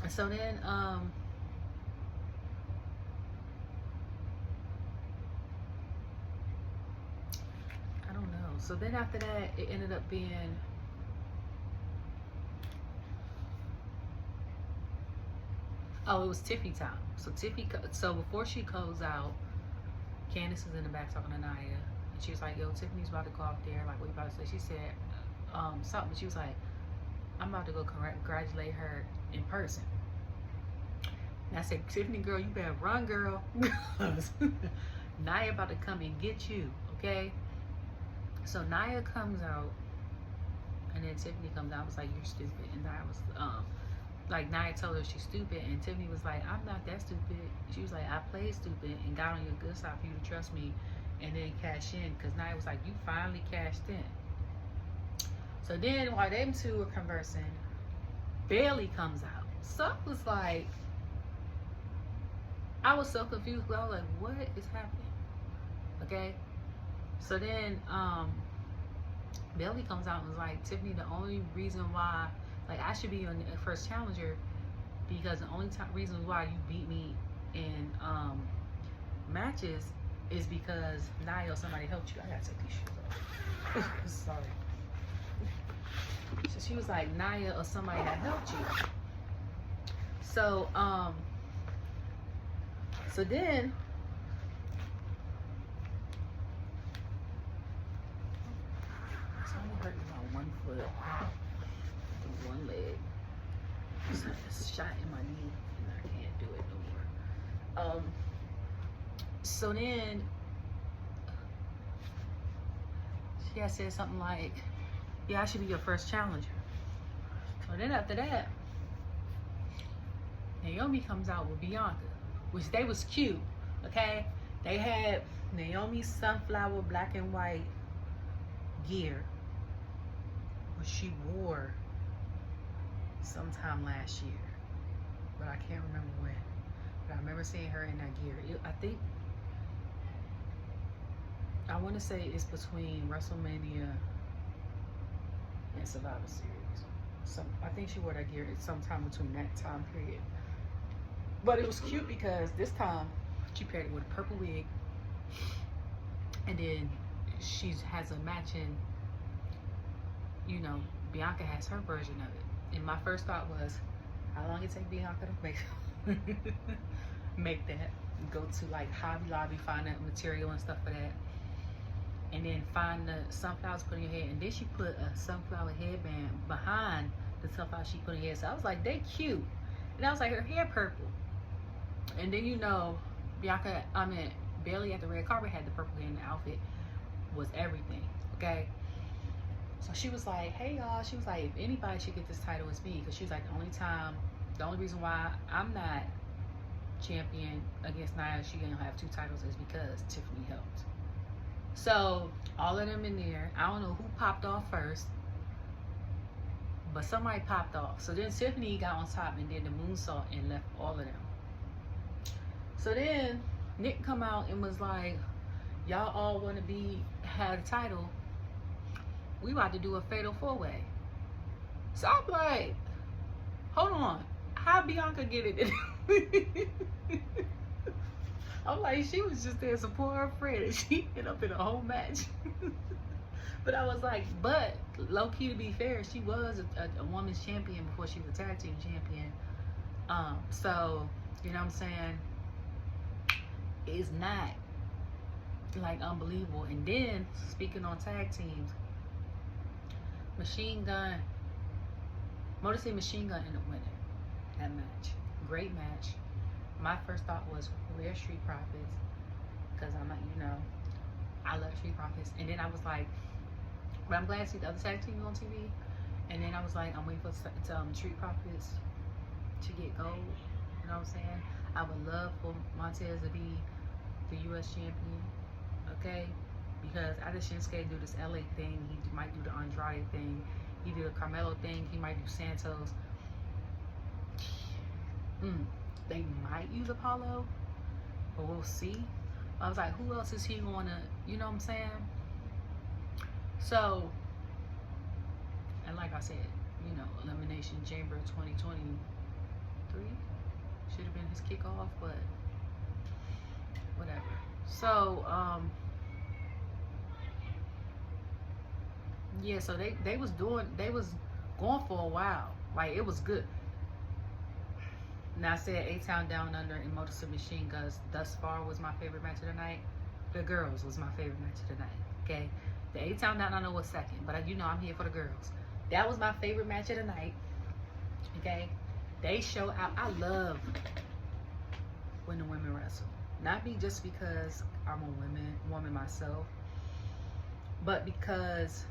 And so then, I don't know. So then after that, it ended up being, oh, it was Tiffy time. So so before she goes out, Candace is in the back talking to Nia. And she was like, yo, Tiffany's about to go out there. Like, what you about to say? She said something. She was like, I'm about to go congratulate her in person. And I said, Tiffany, girl, you better run, girl. Nia about to come and get you, okay? So Nia comes out, and then Tiffany comes out. I was like, you're stupid. And Nia was, like, Nia told her she's stupid, and Tiffany was like, I'm not that stupid. She was like, I played stupid and got on your good side for you to trust me and then cash in, because Nia was like, you finally cashed in. So then while them two were conversing, Bayley comes out. So I was like, I was so confused. I was like, what is happening? Okay. So then Bayley comes out and was like, Tiffany, the only reason why, like, I should be your first challenger because the only reason why you beat me in matches is because Nia or somebody helped you. I gotta take these shoes off. Sorry. So she was like, Nia or somebody had helped you. So so then it's only hurting about 1 foot and 1 leg. So it's shot in my knee and I can't do it no more. So then she had said something like, yeah, I should be your first challenger. So then after that, Naomi comes out with Bianca, which they was cute, okay? They had Naomi's sunflower black and white gear, which she wore sometime last year, but I can't remember when. But I remember seeing her in that gear. I think, I want to say it's between WrestleMania and Survivor Series. So I think she wore that gear sometime between that time period. But it was cute because this time she paired it with a purple wig, and then she has a matching, you know, Bianca has her version of it. And my first thought was, how long it take Bianca to make that? Go to like Hobby Lobby, find that material and stuff for that, and then find the sunflowers, put in your head, and then she put a sunflower headband behind the sunflower she put in her head. So I was like, they cute. And I was like, her hair purple. And then, you know, Bayley at the red carpet had the purple hair, and the outfit was everything, okay? So she was like, hey y'all, she was like, if anybody should get this title, it's me. Because she was like, the only reason why I'm not champion against Nia, she gonna have 2 titles, is because Tiffany helped. So all of them in there, I don't know who popped off first, but somebody popped off. So then Tiffany got on top and did the moonsault and left all of them. So then Nick come out and was like, y'all all want to have a title. We about to do a fatal 4-way. So I'm like, hold on, how Bianca get it? I'm like, she was just there supporting her friend, and she ended up in a whole match. But I was like, but low key, to be fair, she was a women's champion before she was a tag team champion. So you know what I'm saying? It's not like unbelievable. And then speaking on tag teams, Motor City Machine Gun ended up winning that match. Great match. My first thought was, where's Street Profits? Because I'm like, I love Street Profits. And then I was like, but I'm glad to see the other tag teams on TV. And then I was like, I'm waiting for Street Profits to get gold. You know what I'm saying? I would love for Montez to be the U.S. champion. Okay? Because after Shinsuke do this LA thing, he might do the Andrade thing. He did a Carmelo thing. He might do Santos. They might use Apollo, but we'll see. I was like, who else is he gonna, you know what I'm saying? So, and like I said, Elimination Chamber 2023 should have been his kickoff, but whatever. So, yeah, so they was going for a while. Like, it was good. Now, I said A-Town Down Under and Motor City Machine Guns thus far was my favorite match of the night. The girls was my favorite match of the night, okay? The A-Town Down Under was second, but I'm here for the girls. That was my favorite match of the night, okay? They show out. I love when the women wrestle. Not just because I'm a woman myself, but because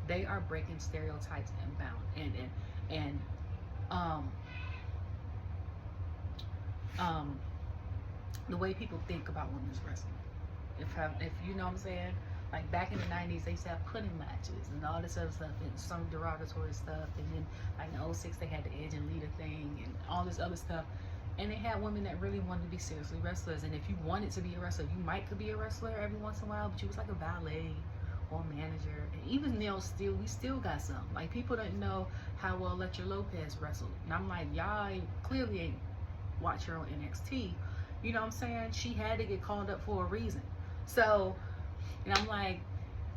they are breaking stereotypes and the way people think about women's wrestling. If you know what I'm saying, like back in the 90s, they used to have pudding matches and all this other stuff and some derogatory stuff, and then like in 06 they had the Edge and Lita thing and all this other stuff, and they had women that really wanted to be seriously wrestlers. And if you wanted to be a wrestler, you could be a wrestler every once in a while, but you was like a valet or a manager. And even now, we still got some. Like, people don't know how well Electra Lopez wrestled, and I'm like, y'all clearly ain't watch her on NXT. You know what I'm saying? She had to get called up for a reason. So, and I'm like,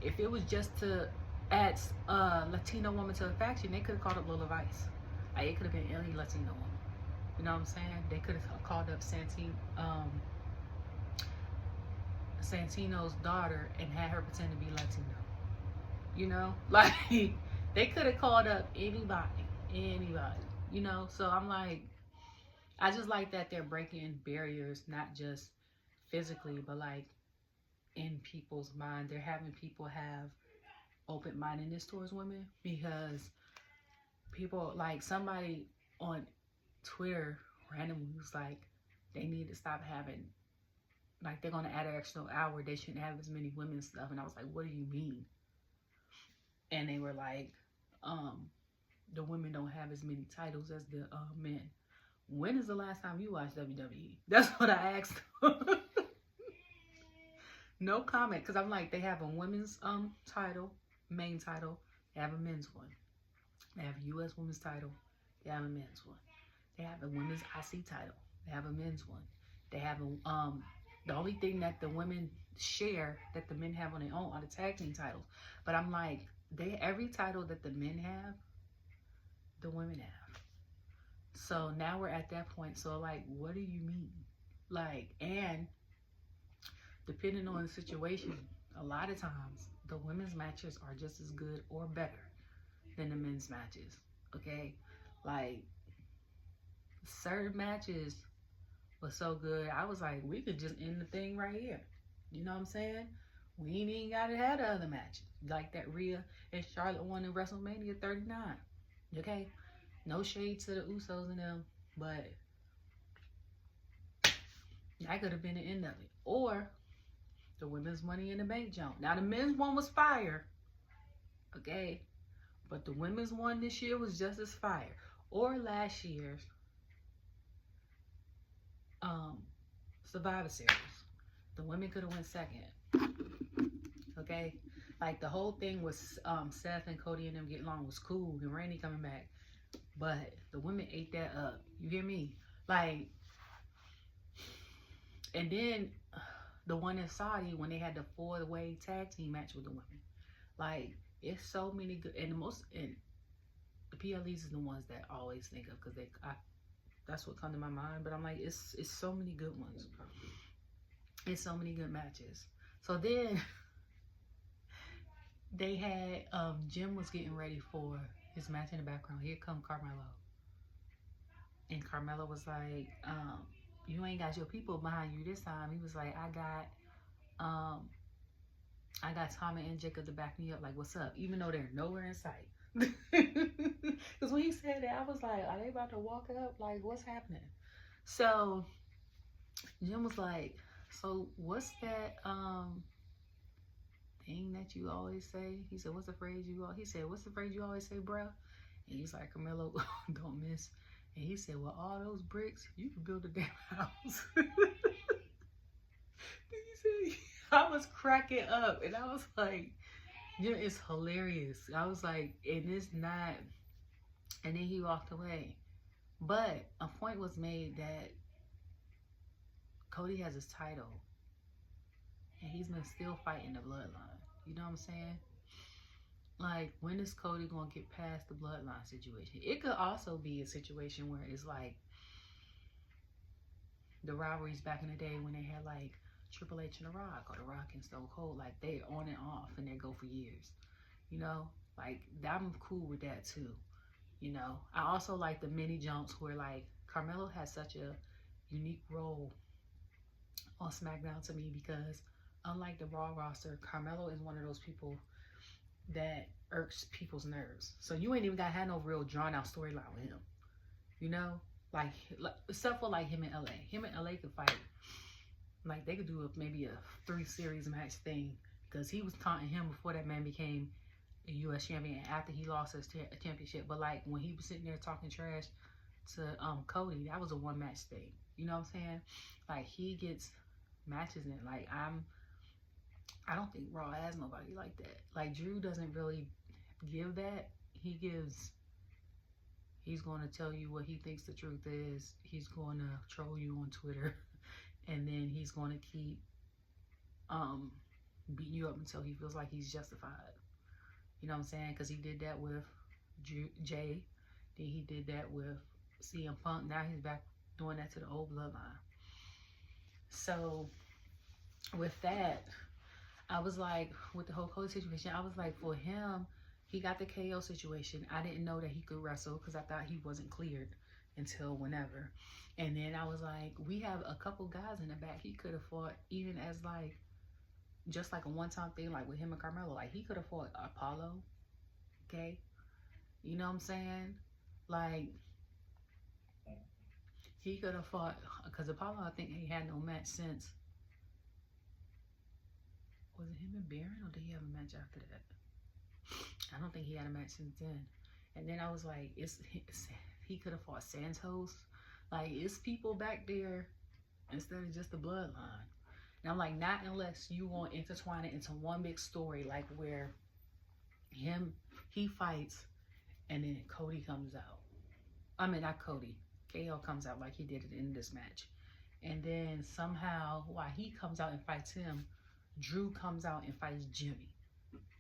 if it was just to add a Latino woman to the faction, they could have called up Lola Vice. Like, it could have been any Latino woman. You know what I'm saying? They could have called up Santino's daughter and had her pretend to be Latino. You know? Like, they could have called up anybody. You know? So I'm like, I just like that they're breaking barriers, not just physically, but like in people's mind. They're having people have open-mindedness towards women, because people, like somebody on Twitter randomly was like, they need to stop having, like, they're going to add an extra hour, they shouldn't have as many women and stuff. And I was like, what do you mean? And they were like, the women don't have as many titles as the men. When is the last time you watched WWE? That's what I asked. No comment, because I'm like, they have a women's title, main title. They have a men's one. They have a U.S. women's title. They have a men's one. They have a women's IC title. They have a men's one. They have a the only thing that the women share that the men have on their own are the tag team titles. But I'm like, every title that the men have, the women have. So now we're at that point. So like, what do you mean? Like, and depending on the situation, a lot of times the women's matches are just as good or better than the men's matches. Okay? Like, certain matches were so good, I was like, we could just end the thing right here. You know what I'm saying? We ain't even gotta have the other matches. Like that Rhea and Charlotte won in WrestleMania 39. Okay? No shade to the Usos and them, but that could have been the end of it. Or the women's Money in the Bank jump. Now the men's one was fire, okay, but the women's one this year was just as fire. Or last year's Survivor Series. The women could have went second. Okay? Like, the whole thing was Seth and Cody and them getting along was cool. And Randy coming back. But the women ate that up. You hear me? Like, and then the one in Saudi, when they had the 4-way tag team match with the women. Like, it's so many good, and the PLEs is the ones that I always think of, because that's what comes to my mind. But I'm like, it's so many good ones. It's so many good matches. So then they had Jim was getting ready for his match in the background. Here come Carmelo. And Carmelo was like, you ain't got your people behind you this time. He was like, I got Tama and Jacob to back me up. Like, what's up? Even though they're nowhere in sight. Because when he said that, I was like, are they about to walk up? Like, what's happening? So Jim was like, so what's that thing that you always say? He said, what's the phrase you always say, bruh? And he's like, Carmelo, don't miss. And he said, well, all those bricks, you can build a damn house. He said, I was cracking up, and I was like, yeah, it's hilarious. I was like, and it's not. And then he walked away. But a point was made that Cody has his title, and he's been still fighting the bloodline. You know what I'm saying? Like, when is Cody going to get past the bloodline situation? It could also be a situation where it's like the rivalries back in the day when they had like Triple H and The Rock, or The Rock and Stone Cold. Like, they on and off, and they go for years. You know? Like, I'm cool with that too. You know? I also like the mini jumps where, like, Carmelo has such a unique role on Smackdown to me, because unlike the Raw roster, Carmelo is one of those people that irks people's nerves. So you ain't even got to have no real drawn out storyline with him. You know? Like, except for like him in LA. Him in LA could fight. Like, they could do maybe a 3-series match thing, because he was taunting him before that man became a U.S. champion, after he lost his championship. But like, when he was sitting there talking trash to Cody, that was a 1-match thing. You know what I'm saying? Like, he gets matches in. Like, I don't think Raw has nobody like that. Like, Drew doesn't really give that. He's going to tell you what he thinks the truth is. He's going to troll you on Twitter. And then he's going to keep beating you up until he feels like he's justified. You know what I'm saying? Because he did that with Jay. Then he did that with CM Punk. Now he's back doing that to the old bloodline. So with that, I was like, with the whole Cody situation, I was like, for him, he got the KO situation. I didn't know that he could wrestle, because I thought he wasn't cleared until whenever. And then I was like, we have a couple guys in the back he could have fought, even as like, just like a one-time thing, like with him and Carmelo. Like, he could have fought Apollo, okay? You know what I'm saying? Like, he could have fought, because Apollo, I think he had no match since, was it him and Baron, or did he have a match after that? I don't think he had a match since then. And then I was like, he could have fought Santos. Like, it's people back there instead of just the bloodline. And I'm like, not unless you want to intertwine it into one big story, like where he fights and then Cody comes out. I mean, not Cody. KO comes out like he did it in this match. And then somehow, while he comes out and fights him, Drew comes out and fights Jimmy.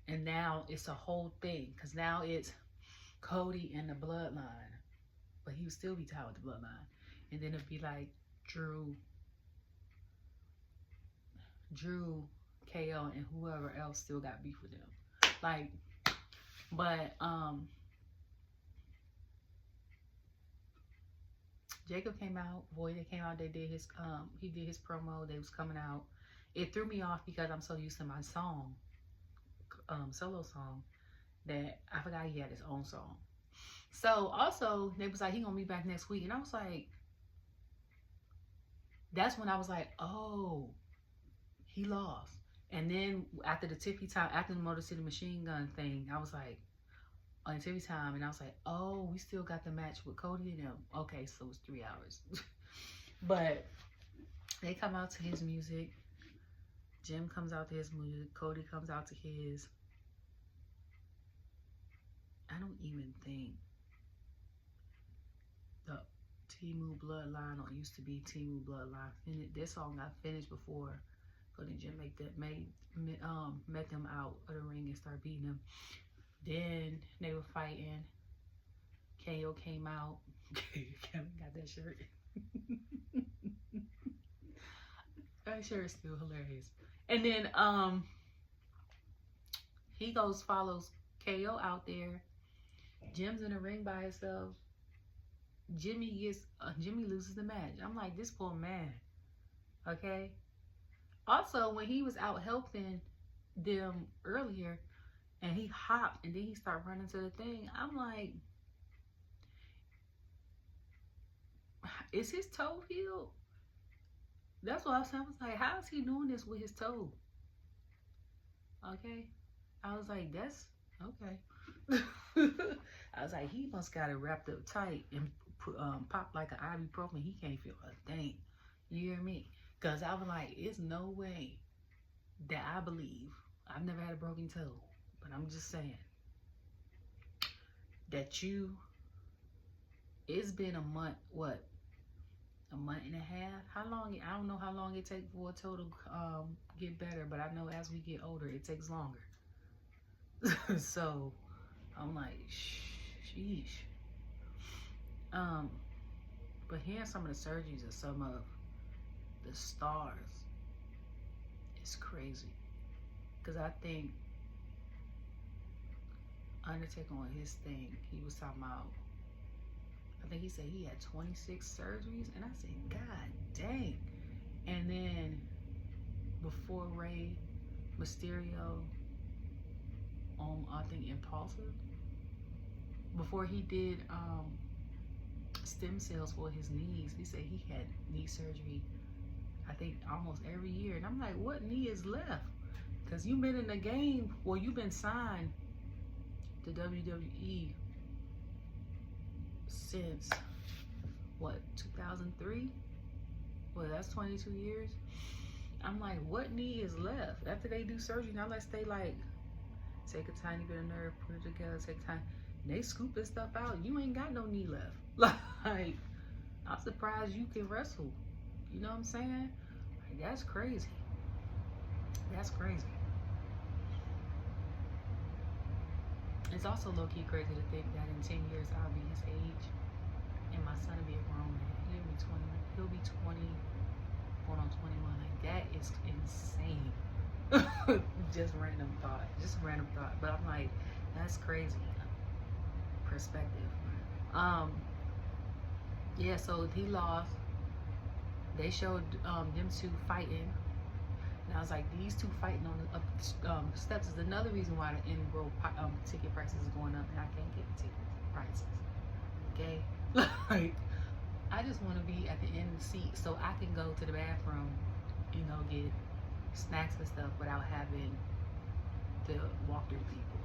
And now it's a whole thing, because now it's Cody and the bloodline. But he would still be tied with the bloodline. And then it'd be like Drew, KO, and whoever else still got beef with them. Like, but Jacob came out, Voida came out, they did his he did his promo, they was coming out. It threw me off because I'm so used to my song, solo song, that I forgot he had his own song. So also they was like, he gonna be back next week, and I was like, that's when I was like, oh, he lost. And then after the Tiffy time, after the Motor City Machine Gun thing, I was like, on Tiffy time, and I was like, oh, we still got the match with Cody and them. Okay, so it's 3 hours. But they come out to his music. Jim comes out to his music. Cody comes out to his. I don't even think the Timu Bloodline used to be Timu Bloodline. This song got finished before Cody and Jim met them out of the ring and start beating them. Then they were fighting. KO came out. Kevin got that shirt. That shirt is still hilarious. And then he follows KO out there. Jim's in the ring by himself. Jimmy loses the match. I'm like, this poor man. Okay. Also, when he was out helping them earlier, and he hopped, and then he started running to the thing, I'm like, is his toe healed? That's what I was like, how is he doing this with his toe? Okay. I was like, that's okay. I was like, he must got it wrapped up tight and popped like an ibuprofen. He can't feel a thing. You hear me? Because I was like, it's no way that I believe. I've never had a broken toe, but I'm just saying that it's been a month, what? A month and a half? How long? I don't know how long it takes for a toe to get better, but I know as we get older, it takes longer. So I'm like, sheesh. But hearing some of the surgeries of some of the stars, it's crazy. Because I think Undertaker on his thing, he was talking about, I think he said he had 26 surgeries, and I said, God dang. And then before Rey Mysterio on, I think, Impulsive, before he did stem cells for his knees, he said he had knee surgery, I think, almost every year. And I'm like, what knee is left? Because you've been in the game, well, you've been signed to WWE since, what, 2003? Well, that's 22 years. I'm like, what knee is left? After they do surgery, now let's stay like, take a tiny bit of nerve, put it together, take time. And they scoop this stuff out. You ain't got no knee left. Like, I'm surprised you can wrestle. You know what I'm saying? Like, that's crazy. That's crazy. It's also low-key crazy to think that in 10 years I'll be his age and my son will be a grown man. He'll be 20, going on 21. Like, that is insane. Just random thought. But I'm like, that's crazy. Perspective. Yeah, so he lost. They showed them two fighting. And I was like, these two fighting on the steps is another reason why the in-row ticket prices is going up, and I can't get the ticket prices. Okay? Like, I just want to be at the end of the seat so I can go to the bathroom, you know, get snacks and stuff without having to walk through people.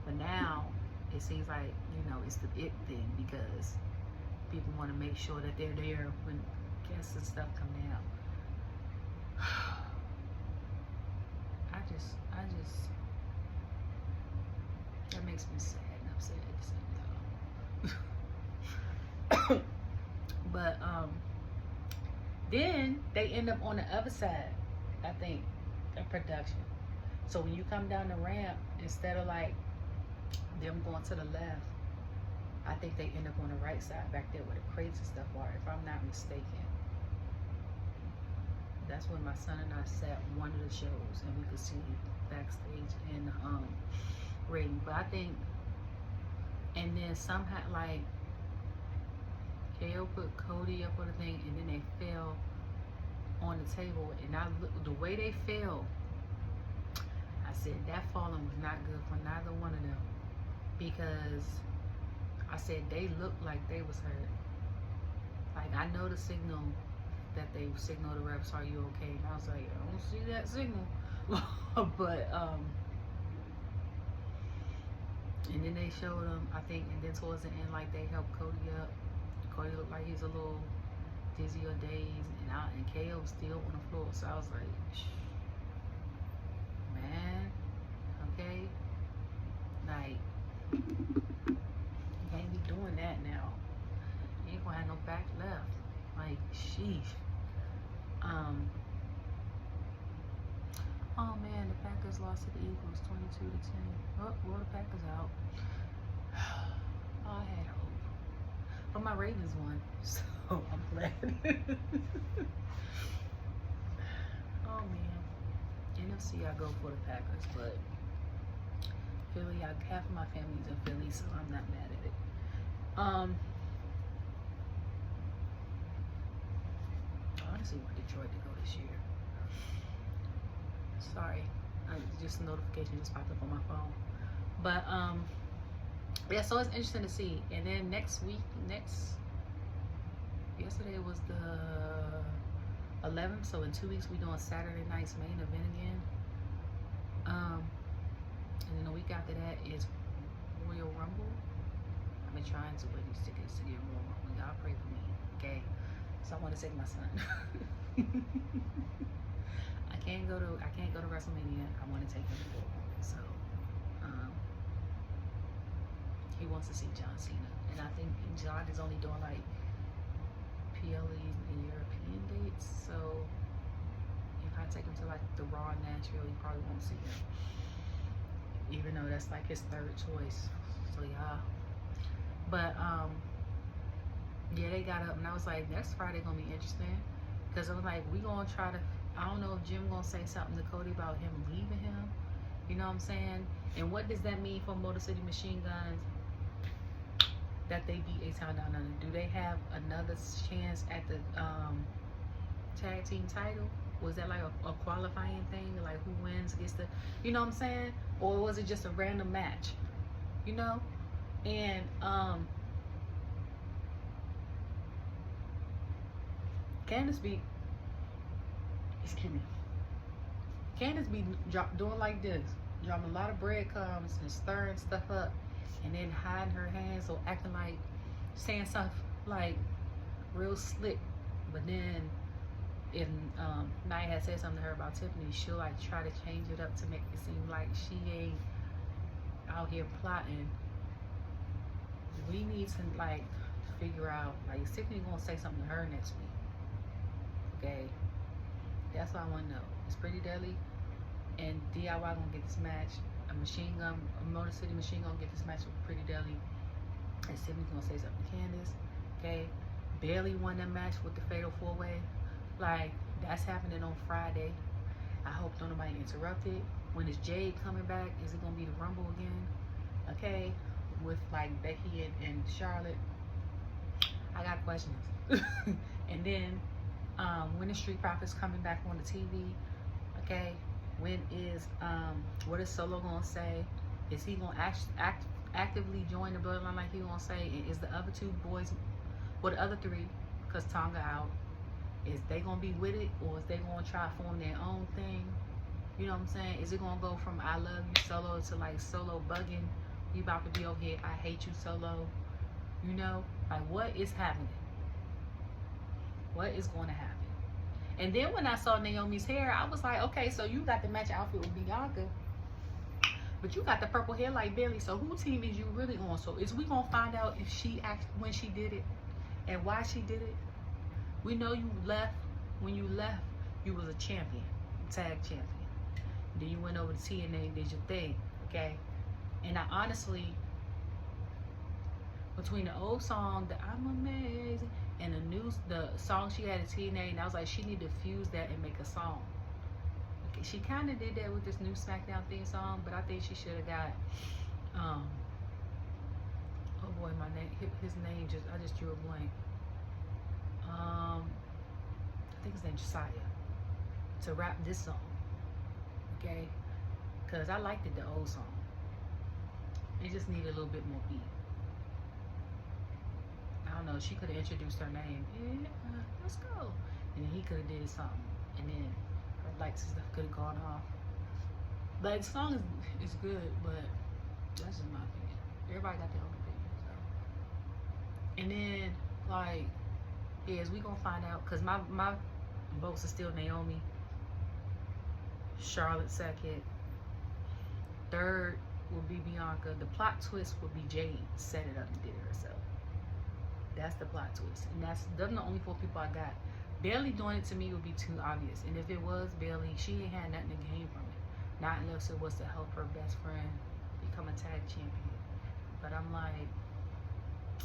But now, it seems like, you know, it's the it thing, because people want to make sure that they're there when guests and stuff come down. I just, that makes me sad and upset at the same time. But, then they end up on the other side, I think, of production. So when you come down the ramp, instead of like them going to the left, I think they end up on the right side back there where the crates and stuff are, if I'm not mistaken. That's when my son and I sat one of the shows and we could see backstage in the ring. But I think, and then somehow, like, KO put Cody up on the thing, and then they fell on the table. And I looked, the way they fell, I said that falling was not good for neither one of them, because I said they looked like they was hurt. Like, I know the signal that they signaled the refs, are you okay? And I was like, I don't see that signal. But and then they showed them, I think, and then towards the end, like, they helped Cody up. Cody looked like he's a little dizzy or dazed, and KO was still on the floor. So I was like, shh. Like, you can't be doing that now. You ain't gonna have no back left. Like, sheesh. Oh man, the Packers lost to the Eagles 22-10. Oh, well, the Packers out. Oh, I had hope. But my Ravens won, so I'm glad. Oh man. NFC, I go for the Packers, but Philly, half of my family's in Philly, so I'm not mad at it. I honestly want Detroit to go this year. Sorry, just a notification just popped up on my phone. But yeah, so it's interesting to see. And then yesterday was the 11th, so in 2 weeks we doing Saturday night's main event again. And then the week after that is Royal Rumble. I've been trying to win these tickets to get Royal Rumble. Y'all pray for me, okay? So I want to take my son. I can't go to WrestleMania. I want to take him to Royal Rumble. So he wants to see John Cena, and I think John is only doing like PLEs and European dates. So if I take him to like the Raw Nashville, he probably won't see him, even though that's like his third choice. So yeah, but yeah, they got up, and I was like, next Friday gonna be interesting, because I was like, we gonna try to, I don't know if Jim gonna say something to Cody about him leaving him, you know what I'm saying? And what does that mean for Motor City Machine Guns that they beat A-Town Down Under? Do they have another chance at the tag team title? Was that like a qualifying thing, like who wins gets the, you know what I'm saying? Or was it just a random match, you know? And Candice be doing like this, dropping a lot of breadcrumbs and stirring stuff up, and then hiding her hands or acting like, saying stuff like real slick. But then if Nia had said something to her about Tiffany, she'll like try to change it up to make it seem like she ain't out here plotting. We need to like figure out, like, is Tiffany gonna say something to her next week? Okay, that's what I want to know. It's Pretty Deadly and DIY gonna get this match. A Motor City Machine gonna get this match with Pretty Deadly, and Tiffany's gonna say something to Candice. Okay, Bayley won that match with the Fatal 4-Way. Like, that's happening on Friday. I hope don't nobody interrupt it. When is Jade coming back? Is it gonna be the Rumble again? Okay, with like Becky and Charlotte. I got questions. And then when is Street Profits coming back on the TV? Okay, when is what is Solo gonna say? Is he gonna actively join the Bloodline like he gonna say? And is the other two boys, or the other three, because Tonga out, is they gonna be with it, or is they gonna try to form their own thing? You know what I'm saying? Is it gonna go from I love you Solo to like Solo bugging? You about to be over here, I hate you Solo. You know, like, what is happening? What is going to happen? And then when I saw Naomi's hair, I was like, okay, so you got the match outfit with Bianca, but you got the purple hair like Bayley. So who team is you really on? So is we gonna find out if she when she did it and why she did it? We know you left. When you left, you was a champion, tag champion. Then you went over to TNA, did your thing, okay? And I honestly, between the old song, the I'm Amazing, and the song she had at TNA, and I was like, she need to fuse that and make a song. Okay, she kind of did that with this new Smackdown theme song, but I think she should have got, oh boy, his name I just drew a blank. I think his name's Josiah, to rap this song, okay? Because I liked it, the old song. It just needed a little bit more beat. I don't know, she could have introduced her name. Yeah, let's go. And then he could have did something. And then her lights and stuff could have gone off. Like, the song is good, but that's just my opinion. Everybody got their own opinion. So. And then, like, is we gonna find out, because my votes are still Naomi, Charlotte second, third would be Bianca. The plot twist would be Jade set it up and did it herself. That's the plot twist. And those are the only 4 people I got. Bayley doing it to me would be too obvious. And if it was Bayley, she ain't had nothing to gain from it. Not unless it was to help her best friend become a tag champion. But I'm like,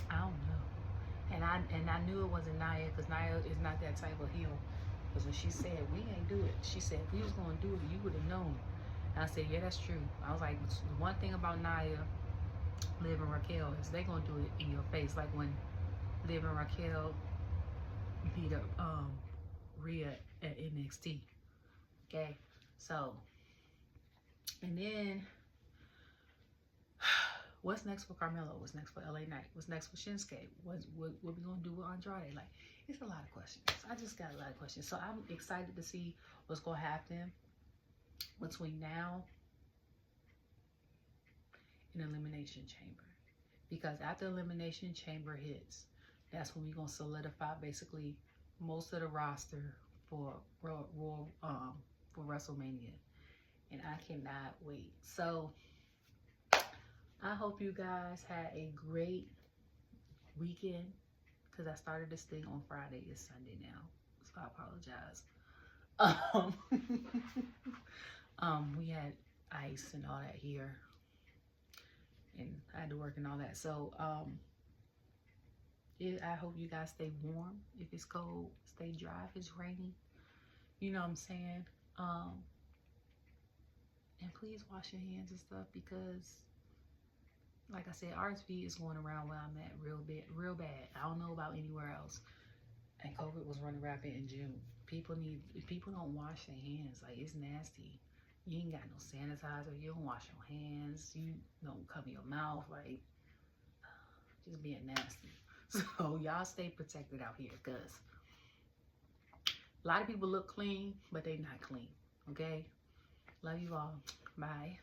I don't know. And I knew it wasn't Nia, because Nia is not that type of heel. Because when she said, we ain't do it, she said, if we was going to do it, you would have known. And I said, yeah, that's true. I was like, the one thing about Nia, Liv, and Raquel is they going to do it in your face. Like when Liv and Raquel beat up Rhea at NXT. Okay? So, and then, what's next for Carmelo? What's next for LA Knight? What's next for Shinsuke? What we gonna do with Andrade? Like, it's a lot of questions. I just got a lot of questions. So I'm excited to see what's gonna happen between now and Elimination Chamber. Because after Elimination Chamber hits, that's when we're gonna solidify basically most of the roster for WrestleMania. And I cannot wait. So I hope you guys had a great weekend, because I started this thing on Friday. It's Sunday now, so I apologize. We had ice and all that here, and I had to work and all that. So I hope you guys stay warm. If it's cold, stay dry. If it's rainy, you know what I'm saying. And please wash your hands and stuff, because like I said, RSV is going around where I'm at real bad. I don't know about anywhere else. And COVID was running rapid in June. People don't wash their hands. Like, it's nasty. You ain't got no sanitizer. You don't wash your hands. You don't cover your mouth. Like, just being nasty. So y'all stay protected out here, because a lot of people look clean, but they not clean. Okay? Love you all. Bye.